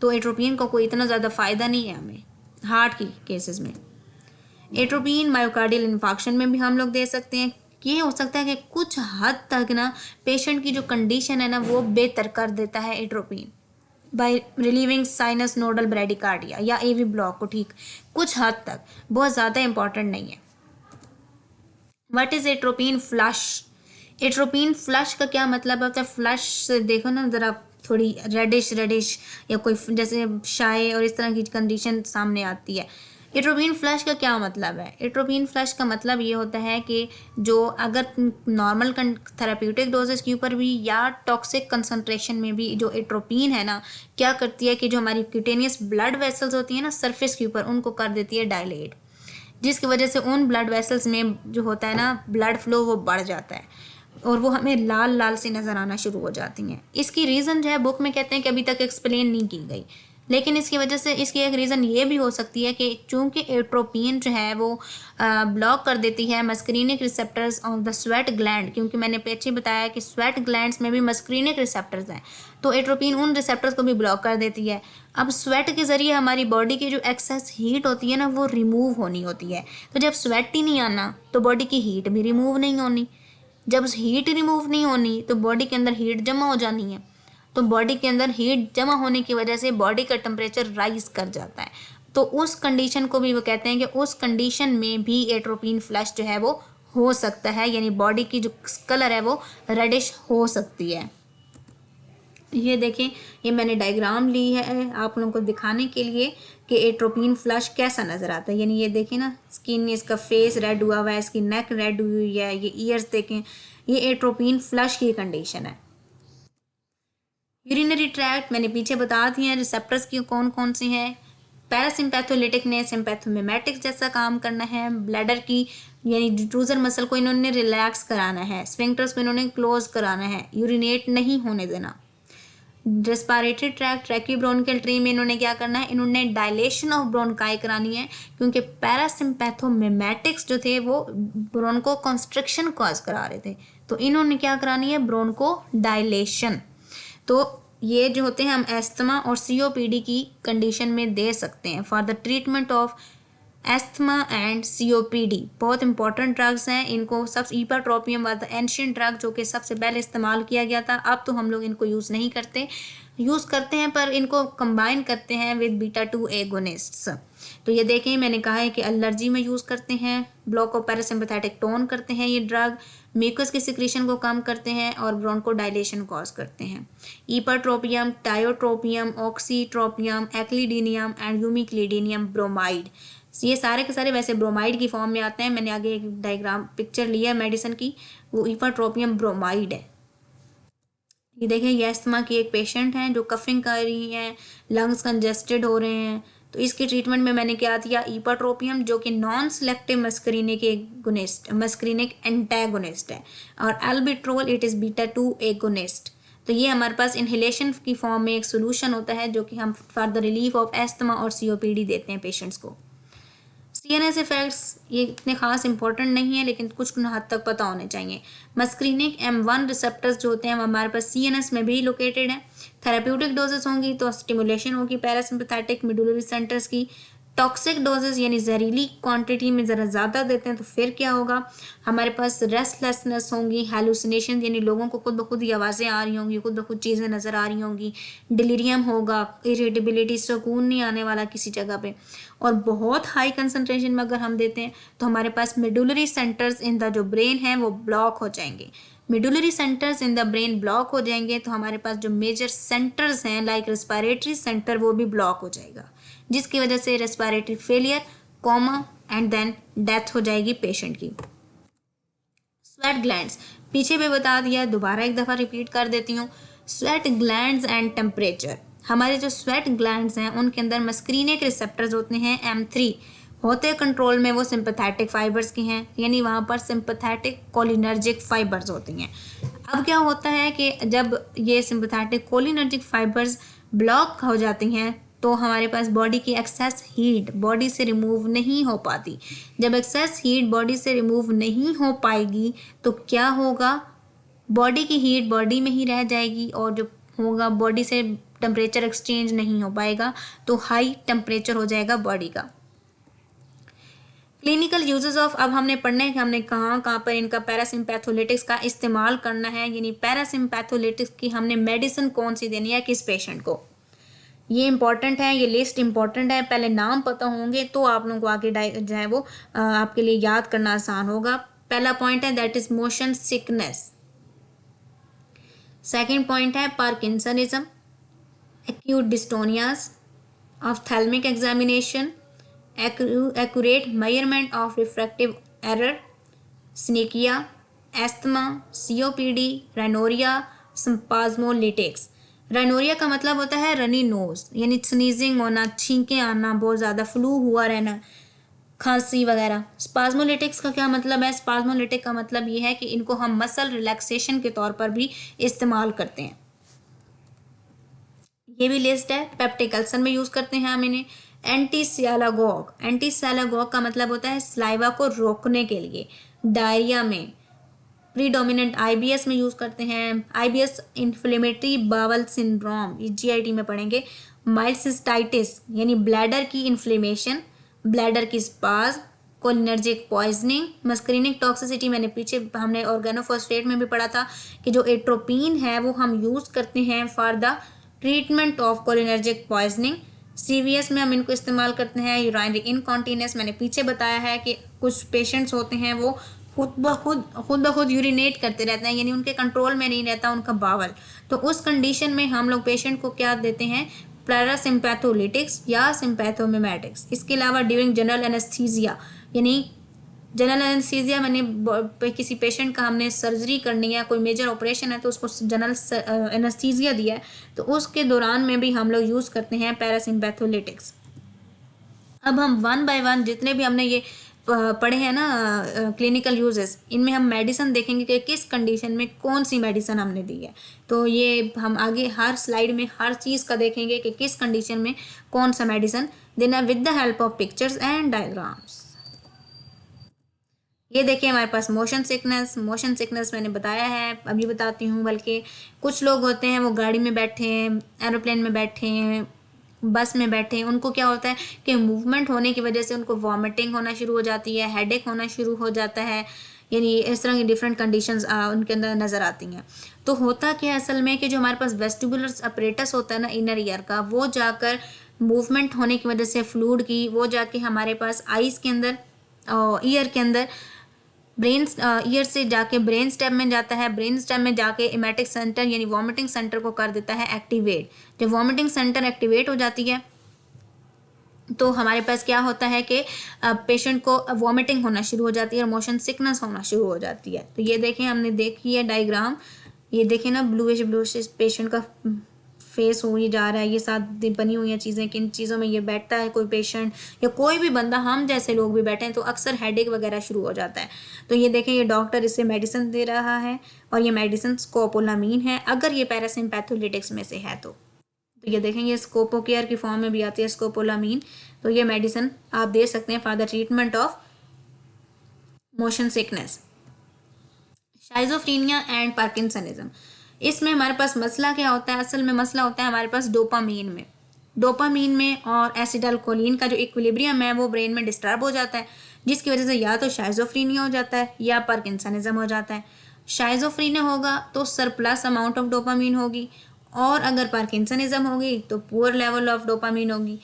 तो एट्रोपिन का कोई इतना ज़्यादा फ़ायदा नहीं है हमें हार्ट की केसेस में। एट्रोपिन मायोकार्डियल इन्फाक्शन में भी हम लोग दे सकते हैं। ये हो सकता है कि कुछ हद तक ना पेशेंट की जो कंडीशन है ना वो बेहतर कर देता है atropine, by relieving sinus nodal bradycardia या एवी ब्लॉक को, ठीक, कुछ हद तक, बहुत ज़्यादा इंपॉर्टेंट नहीं है। What is atropine flush? Atropine flush का क्या मतलब होता है? फ्लश से देखो ना ज़रा, थोड़ी रेडिश रेडिश या कोई जैसे शाय और इस तरह की कंडीशन सामने आती है। एट्रोपिन फ्लश का क्या मतलब है? एट्रोपिन फ्लश का मतलब ये होता है कि जो अगर नॉर्मल थेराप्यूटिक डोजेस के ऊपर भी या टॉक्सिक कंसनट्रेशन में भी जो एट्रोपिन है ना, क्या करती है कि जो हमारी क्यूटेनियस ब्लड वेसल्स होती है ना सरफेस के ऊपर, उनको कर देती है डायलेट, जिसकी वजह से उन ब्लड वेसल्स में जो होता है ना ब्लड फ्लो वो बढ़ जाता है और वो हमें लाल लाल सी नज़र आना शुरू हो जाती हैं। इसकी रीज़न जो है बुक में कहते हैं कि अभी तक एक्सप्लेन नहीं की गई, लेकिन इसकी वजह से इसकी एक रीज़न ये भी हो सकती है कि चूंकि एट्रोपिन जो है वो ब्लॉक कर देती है muscarinic receptors of the sweat gland, क्योंकि मैंने पीछे बताया कि स्वेट ग्लैंड्स में भी मस्क्रीनिक रिसेप्टर्स हैं, तो एट्रोपिन उन रिसेप्टर्स को भी ब्लॉक कर देती है। अब स्वेट के ज़रिए हमारी बॉडी की जो एक्सेस हीट होती है ना वो रिमूव होनी होती है, तो जब स्वेट ही नहीं आना तो बॉडी की हीट भी रिमूव नहीं होनी, जब हीट रिमूव नहीं होनी तो बॉडी के अंदर हीट जमा हो जानी है, तो बॉडी के अंदर हीट जमा होने की वजह से बॉडी का टेम्परेचर राइज कर जाता है, तो उस कंडीशन को भी वो कहते हैं कि उस कंडीशन में भी एट्रोपिन फ्लश जो है वो हो सकता है, यानी बॉडी की जो कलर है वो रेडिश हो सकती है। ये देखें, ये मैंने डायग्राम ली है आप लोगों को दिखाने के लिए कि एट्रोपिन फ्लश कैसा नज़र आता है। यानी ये देखें ना, स्किन, इसका फेस रेड हुआ हुआ है, इसकी नेक रेड हुई हुई है, ये ईयर्स देखें, ये एट्रोपिन फ्लश की कंडीशन है। यूरिनरी ट्रैक्ट मैंने पीछे बता दिए हैं रिसेप्टर्स की कौन कौन से हैं। पैरासिम्पैथोलिटिक ने सिम्पैथोमिमेटिक्स जैसा काम करना है। ब्लैडर की यानी डिट्रूजर मसल को इन्होंने रिलैक्स कराना है, स्फिंक्टर्स को इन्होंने क्लोज कराना है, यूरिनेट नहीं होने देना। रेस्पिरेटरी ट्रैक्ट ट्रैक्यूब्रोंकियल ट्री में इन्होंने क्या करना है, इन्होंने डायलेशन ऑफ ब्रोनकाई करानी है, क्योंकि पैरासिम्पैथोमिमेटिक्स जो थे वो ब्रोनको कंस्ट्रिक्शन कॉज करा रहे थे, तो इन्होंने क्या करानी है, ब्रोनको डायलेशन। तो ये जो होते हैं हम एस्थमा और सीओपीडी की कंडीशन में दे सकते हैं for the treatment of asthma and COPD. बहुत इंपॉर्टेंट ड्रग्स हैं, इनको सब ईपाट्रोपियम वाज द एंशिएंट ड्रग जो कि सबसे पहले इस्तेमाल किया गया था। अब तो हम लोग इनको यूज़ नहीं करते, यूज़ करते हैं पर इनको कंबाइन करते हैं विद बीटा 2 एगोनिस्ट्स। तो ये देखें, मैंने कहा है कि एलर्जी में यूज़ करते हैं, ब्लॉक ऑफ पैरासिम्पैथेटिक टोन करते हैं ये ड्रग, म्यूकस की सिक्रीशन को कम करते हैं और ब्रोंकोडाइलेशन कॉज करते हैं। ईपाट्रोपियम, टायोट्रोपियम, ऑक्सीट्रोपियम, एक्लिडीनियम एंड यूमिक्लिडीनियम ब्रोमाइड, ये सारे के सारे वैसे ब्रोमाइड की फॉर्म में आते हैं। मैंने आगे एक डायग्राम पिक्चर लिया है मेडिसिन की, वो ईपाट्रोपियम ब्रोमाइड है। ये देखें, ये अस्थमा की एक पेशेंट हैं जो कफिंग कर रही हैं, लंग्स कंजेस्टेड हो रहे हैं, तो इसके ट्रीटमेंट में मैंने क्या दिया, ईपाट्रोपियम जो कि नॉन सेलेक्टिव मस्करीनिक एगोनिस्ट, मस्करीनिक एंटागोनिस्ट है, और एल्बिट्रोल इट इज़ बीटा 2 एगोनिस्ट। तो ये हमारे पास इनहेलेशन की फॉर्म में एक सोल्यूशन होता है जो कि हम for the relief of asthma और सीओपीडी देते हैं पेशेंट्स को। सीएनएस इफेक्ट्स ये इतने खास इंपॉर्टेंट नहीं है, लेकिन कुछ हद तक पता होने चाहिए। मस्क्रीनिक M1 रिसेप्टर्स जो होते हैं वो हमारे पास सीएनएस में भी लोकेटेड है। थेराप्यूटिक डोजेस होंगी तो स्टिमुलेशन होगी पैरासिम्पैथेटिक मेडुलरी सेंटर्स की। टॉक्सिक डोजेस यानी जहरीली क्वांटिटी में ज़रा ज़्यादा देते हैं तो फिर क्या होगा, हमारे पास रेस्टलेसनेस होंगी, हेलुसिनेशन यानी लोगों को खुद ब खुद ही आवाज़ें आ रही होंगी, खुद ब खुद चीज़ें नज़र आ रही होंगी, डिलीरियम होगा, इरिटेबिलिटी, सुकून नहीं आने वाला किसी जगह पे, और बहुत हाई कंसनट्रेशन में अगर हम देते हैं तो हमारे पास मेडुलरी सेंटर्स इन द जो ब्रेन है वो ब्लॉक हो जाएंगे। Medullary centres in the brain block हो जाएंगे तो हमारे पास जो मेजर सेंटर्स हैं लाइक रेस्पिरेटरी सेंटर वो भी ब्लॉक हो जाएगा, जिसकी वजह से respiratory failure, coma and then death हो जाएगी पेशेंट की। स्वेट ग्लैंड्स पीछे भी बता दिया, दोबारा एक दफ़ा रिपीट कर देती हूँ। स्वेट ग्लैंड्स एंड टेम्परेचर, हमारे जो स्वेट ग्लैंड्स हैं उनके अंदर मस्क्रीनिक रिसेप्टर्स होते हैं M3 होते कंट्रोल में, वो सिंपैथेटिक फाइबर्स के हैं, यानी वहाँ पर सिंपैथेटिक कोलिनर्जिक फाइबर्स होती हैं। अब क्या होता है कि जब ये सिंपैथेटिक कोलिनर्जिक फाइबर्स ब्लॉक हो जाती हैं तो हमारे पास बॉडी की एक्सेस हीट बॉडी से रिमूव नहीं हो पाती। जब एक्सेस हीट बॉडी से रिमूव नहीं हो पाएगी तो क्या होगा, बॉडी की हीट बॉडी में ही रह जाएगी और जो होगा बॉडी से टेम्परेचर एक्सचेंज नहीं हो पाएगा, तो हाई टेम्परेचर हो जाएगा बॉडी का। क्लिनिकल यूजेस ऑफ, अब हमने पढ़ना है कि हमने कहाँ कहाँ पर इनका पैरासिम्पैथोलिटिक्स का इस्तेमाल करना है, यानी पैरासिम्पैथोलिटिक्स की हमने मेडिसिन कौन सी देनी है किस पेशेंट को। ये इंपॉर्टेंट है, ये लिस्ट इंपॉर्टेंट है, पहले नाम पता होंगे तो आप लोगों को आगे जो है वो आपके लिए याद करना आसान होगा। पहला पॉइंट है that is motion sickness. Second point है parkinsonism, acute dystonias, ophthalmic examination, accurate measurement of refractive error, synechia, asthma, COPD, rhinorrhoea, spasmolytics. Rhinorrhoea का मतलब होता है रनी नोज, यानी स्नीजिंग होना, छींकें आना, बहुत ज़्यादा फ्लू हुआ रहना, खांसी वगैरह। स्पाज्मोलिटिक्स का क्या मतलब है? स्पाज्मोलिटिक का मतलब ये है कि इनको हम मसल रिलैक्सेशन के तौर पर भी इस्तेमाल करते हैं। ये भी लिस्ट है। पेप्टिक अल्सर में यूज़ करते हैं हम इन्हें। एंटीसियालागोग, एंटीसियालागोग का मतलब होता है स्लाइवा को रोकने के लिए। डायरिया में, प्रीडोमिनेंट आईबीएस में यूज़ करते हैं। आईबीएस इन्फ्लेमेटरी बावल सिंड्रोम, ये जीआईटी में पढ़ेंगे। माइल्ड सिस्टाइटिस यानी ब्लैडर की इन्फ्लेमेशन, ब्लैडर की स्पाज, कोलिनर्जिक पॉइजनिंग, मस्करीनिक टॉक्सिसिटी मैंने पीछे हमने ऑर्गेनोफॉस्फेट में भी पढ़ा था कि जो एट्रोपिन है वो हम यूज़ करते हैं for the treatment of cholinergic poisoning. CVS में हम इनको इस्तेमाल करते हैं। यूराइनरी इनकॉन्टीनेंस मैंने पीछे बताया है कि कुछ पेशेंट्स होते हैं वो खुद ब खुद यूरिनेट करते रहते हैं, यानी उनके कंट्रोल में नहीं रहता उनका बावल। तो उस कंडीशन में हम लोग पेशेंट को क्या देते हैं? पैरासिम्पैथोलिटिक्स या सिम्पैथोमिमेटिक्स। इसके अलावा ड्यूरिंग जनरल एनेस्थीसिया, यानी जनरल एनेस्थीसिया मैंने किसी पेशेंट का हमने सर्जरी करनी है, कोई मेजर ऑपरेशन है तो उसको जनरल एनेस्थीसिया दिया है, तो उसके दौरान में भी हम लोग यूज़ करते हैं पैरासिम्पैथोलिटिक्स। अब हम वन बाय वन जितने भी हमने ये पढ़े हैं ना क्लिनिकल यूजेस, इनमें हम मेडिसिन देखेंगे कि किस कंडीशन में कौन सी मेडिसिन हमने दी है। तो ये हम आगे हर स्लाइड में हर चीज़ का देखेंगे कि किस कंडीशन में कौन सा मेडिसिन देना, with the help of pictures and diagrams. ये देखिए हमारे पास मोशन सिकनेस। मोशन सिकनेस मैंने बताया है, अभी बताती हूँ। बल्कि कुछ लोग होते हैं वो गाड़ी में बैठे हैं, एरोप्लेन में बैठे हैं, बस में बैठे हैं, उनको क्या होता है कि मूवमेंट होने की वजह से उनको वॉमिटिंग होना शुरू हो जाती है, हेडेक होना शुरू हो जाता है, यानी इस तरह की डिफरेंट कंडीशंस उनके अंदर नज़र आती हैं। तो होता क्या है असल में कि जो हमारे पास वेस्टिबुलर अपरेटस होता है ना इनर ईयर का, वो जाकर मूवमेंट होने की वजह से फ्लूइड की, वो जाके हमारे पास आइज़ के अंदर, ईयर के अंदर, ब्रेन ईयर से जाके ब्रेन स्टेम में जाता है, ब्रेन स्टेम में जाके इमेटिक सेंटर यानी वॉमिटिंग सेंटर को कर देता है एक्टिवेट। जब वॉमिटिंग सेंटर एक्टिवेट हो जाती है तो हमारे पास क्या होता है कि पेशेंट को वॉमिटिंग होना शुरू हो जाती है और मोशन सिकनेस होना शुरू हो जाती है। तो ये देखें, हमने देखी है डायग्राम, ये देखें ना, ब्लूइश पेशेंट का फेस हो ही जा रहा है, ये साथ बनी हुई हैं चीज़ें, किन चीज़ों में ये बैठता है कोई पेशेंट या कोई भी बंदा, हम जैसे लोग भी बैठे हैं तो अक्सर हेडेक वगैरह शुरू हो जाता है। तो ये देखें, ये डॉक्टर इससे मेडिसिन दे रहा है और ये मेडिसिन स्कोपोलामीन है, अगर ये पैरासिम्पैथोलिटिक्स में से है तो ये देखें, ये स्कोपो केयर की फॉर्म में भी आती है स्कोपोलामीन। तो ये मेडिसिन आप दे सकते हैं for the treatment of motion sickness. Schizophrenia and parkinsonism, इसमें हमारे पास मसला क्या होता है? असल में मसला होता है हमारे पास डोपामीन में और एसिटाइलकोलिन का जो इक्विलिब्रियम है वो ब्रेन में डिस्टर्ब हो जाता है, जिसकी वजह से या तो शाइजोफ्रीनिया हो जाता है या पार्किंसनिज्म हो जाता है। शाइजोफ्रीनिया होगा तो सरप्लस अमाउंट ऑफ डोपामीन होगी, और अगर पार्किंसनिज्म होगी तो पुअर लेवल ऑफ डोपामीन होगी।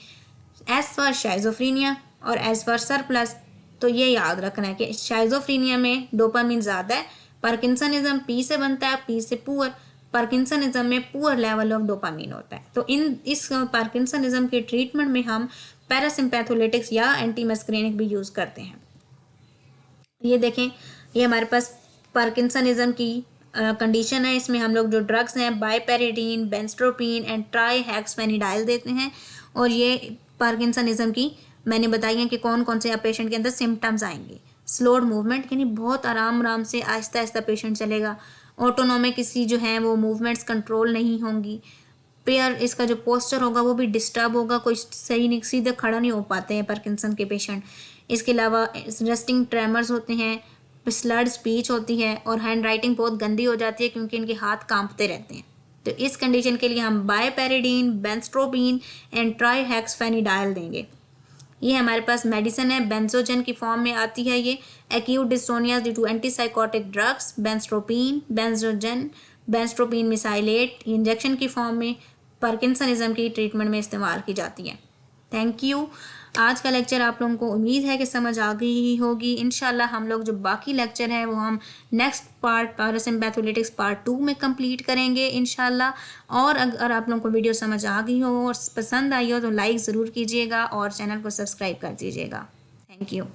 एज फॉर शाइजोफ्रीनिया और एज फॉर सरप्लस, तो ये याद रखना है कि शाइजोफ्रीनिया में डोपामीन ज़्यादा है, पार्किंसनिज्म पी से बनता है, पी से पुअर, पार्किंसनिज्म में पुअर लेवल ऑफ डोपामीन होता है। तो इस पार्किंसनिज्म के ट्रीटमेंट में हम पैरासिम्पैथोलिटिक्स या एंटी मस्करीनिक भी यूज़ करते हैं। ये देखें, ये हमारे पास पार्किंसनिज्म की कंडीशन है। इसमें हम लोग जो ड्रग्स हैं बाइपेरिडीन, बेंस्ट्रोपिन एंड ट्राईहेक्सफेनिडाइल देते हैं, और ये पार्किंसनिज्म की मैंने बताई है कि कौन कौन से पेशेंट के अंदर सिम्टम्स आएंगे। स्लोड मूवमेंट, यानी बहुत आराम आराम से आहिस्ता आहिस्ता पेशेंट चलेगा। ऑटोनोमिक इसकी जो है वो मूवमेंट्स कंट्रोल नहीं होंगी। पेयर, इसका जो पोस्चर होगा वो भी डिस्टर्ब होगा, कोई सही नहीं, सीधे खड़ा नहीं हो पाते हैं पार्किंसन के पेशेंट। इसके अलावा रेस्टिंग ट्रेमर्स होते हैं, स्लर्ड स्पीच होती है, और हैंड राइटिंग बहुत गंदी हो जाती है क्योंकि इनके हाथ कांपते रहते हैं। तो इस कंडीशन के लिए हम बाइपेरिडीन, बेंस्ट्रोपिन एंड ट्राईहेक्सफेनिडाइल देंगे। ये हमारे पास मेडिसिन है, बेंजोजन की फॉर्म में आती है ये। Acute dystonia due to antipsychotic drugs, benztropine, benzhexol, benztropine mesylate injection की फॉर्म में, पार्किंसनिज्म की ट्रीटमेंट में इस्तेमाल की जाती हैं। Thank you. आज का लेक्चर आप लोगों को उम्मीद है कि समझ आ गई ही होगी। इंशाल्लाह हम लोग जो बाकी लेक्चर है वो हम नेक्स्ट पार्ट पैरासिम्पैथोलिटिक्स पार्ट 2 में कंप्लीट करेंगे इंशाल्लाह। और अगर आप लोगों को वीडियो समझ आ गई हो और पसंद आई हो तो लाइक ज़रूर कीजिएगा और चैनल को सब्सक्राइब कर दीजिएगा। Thank you.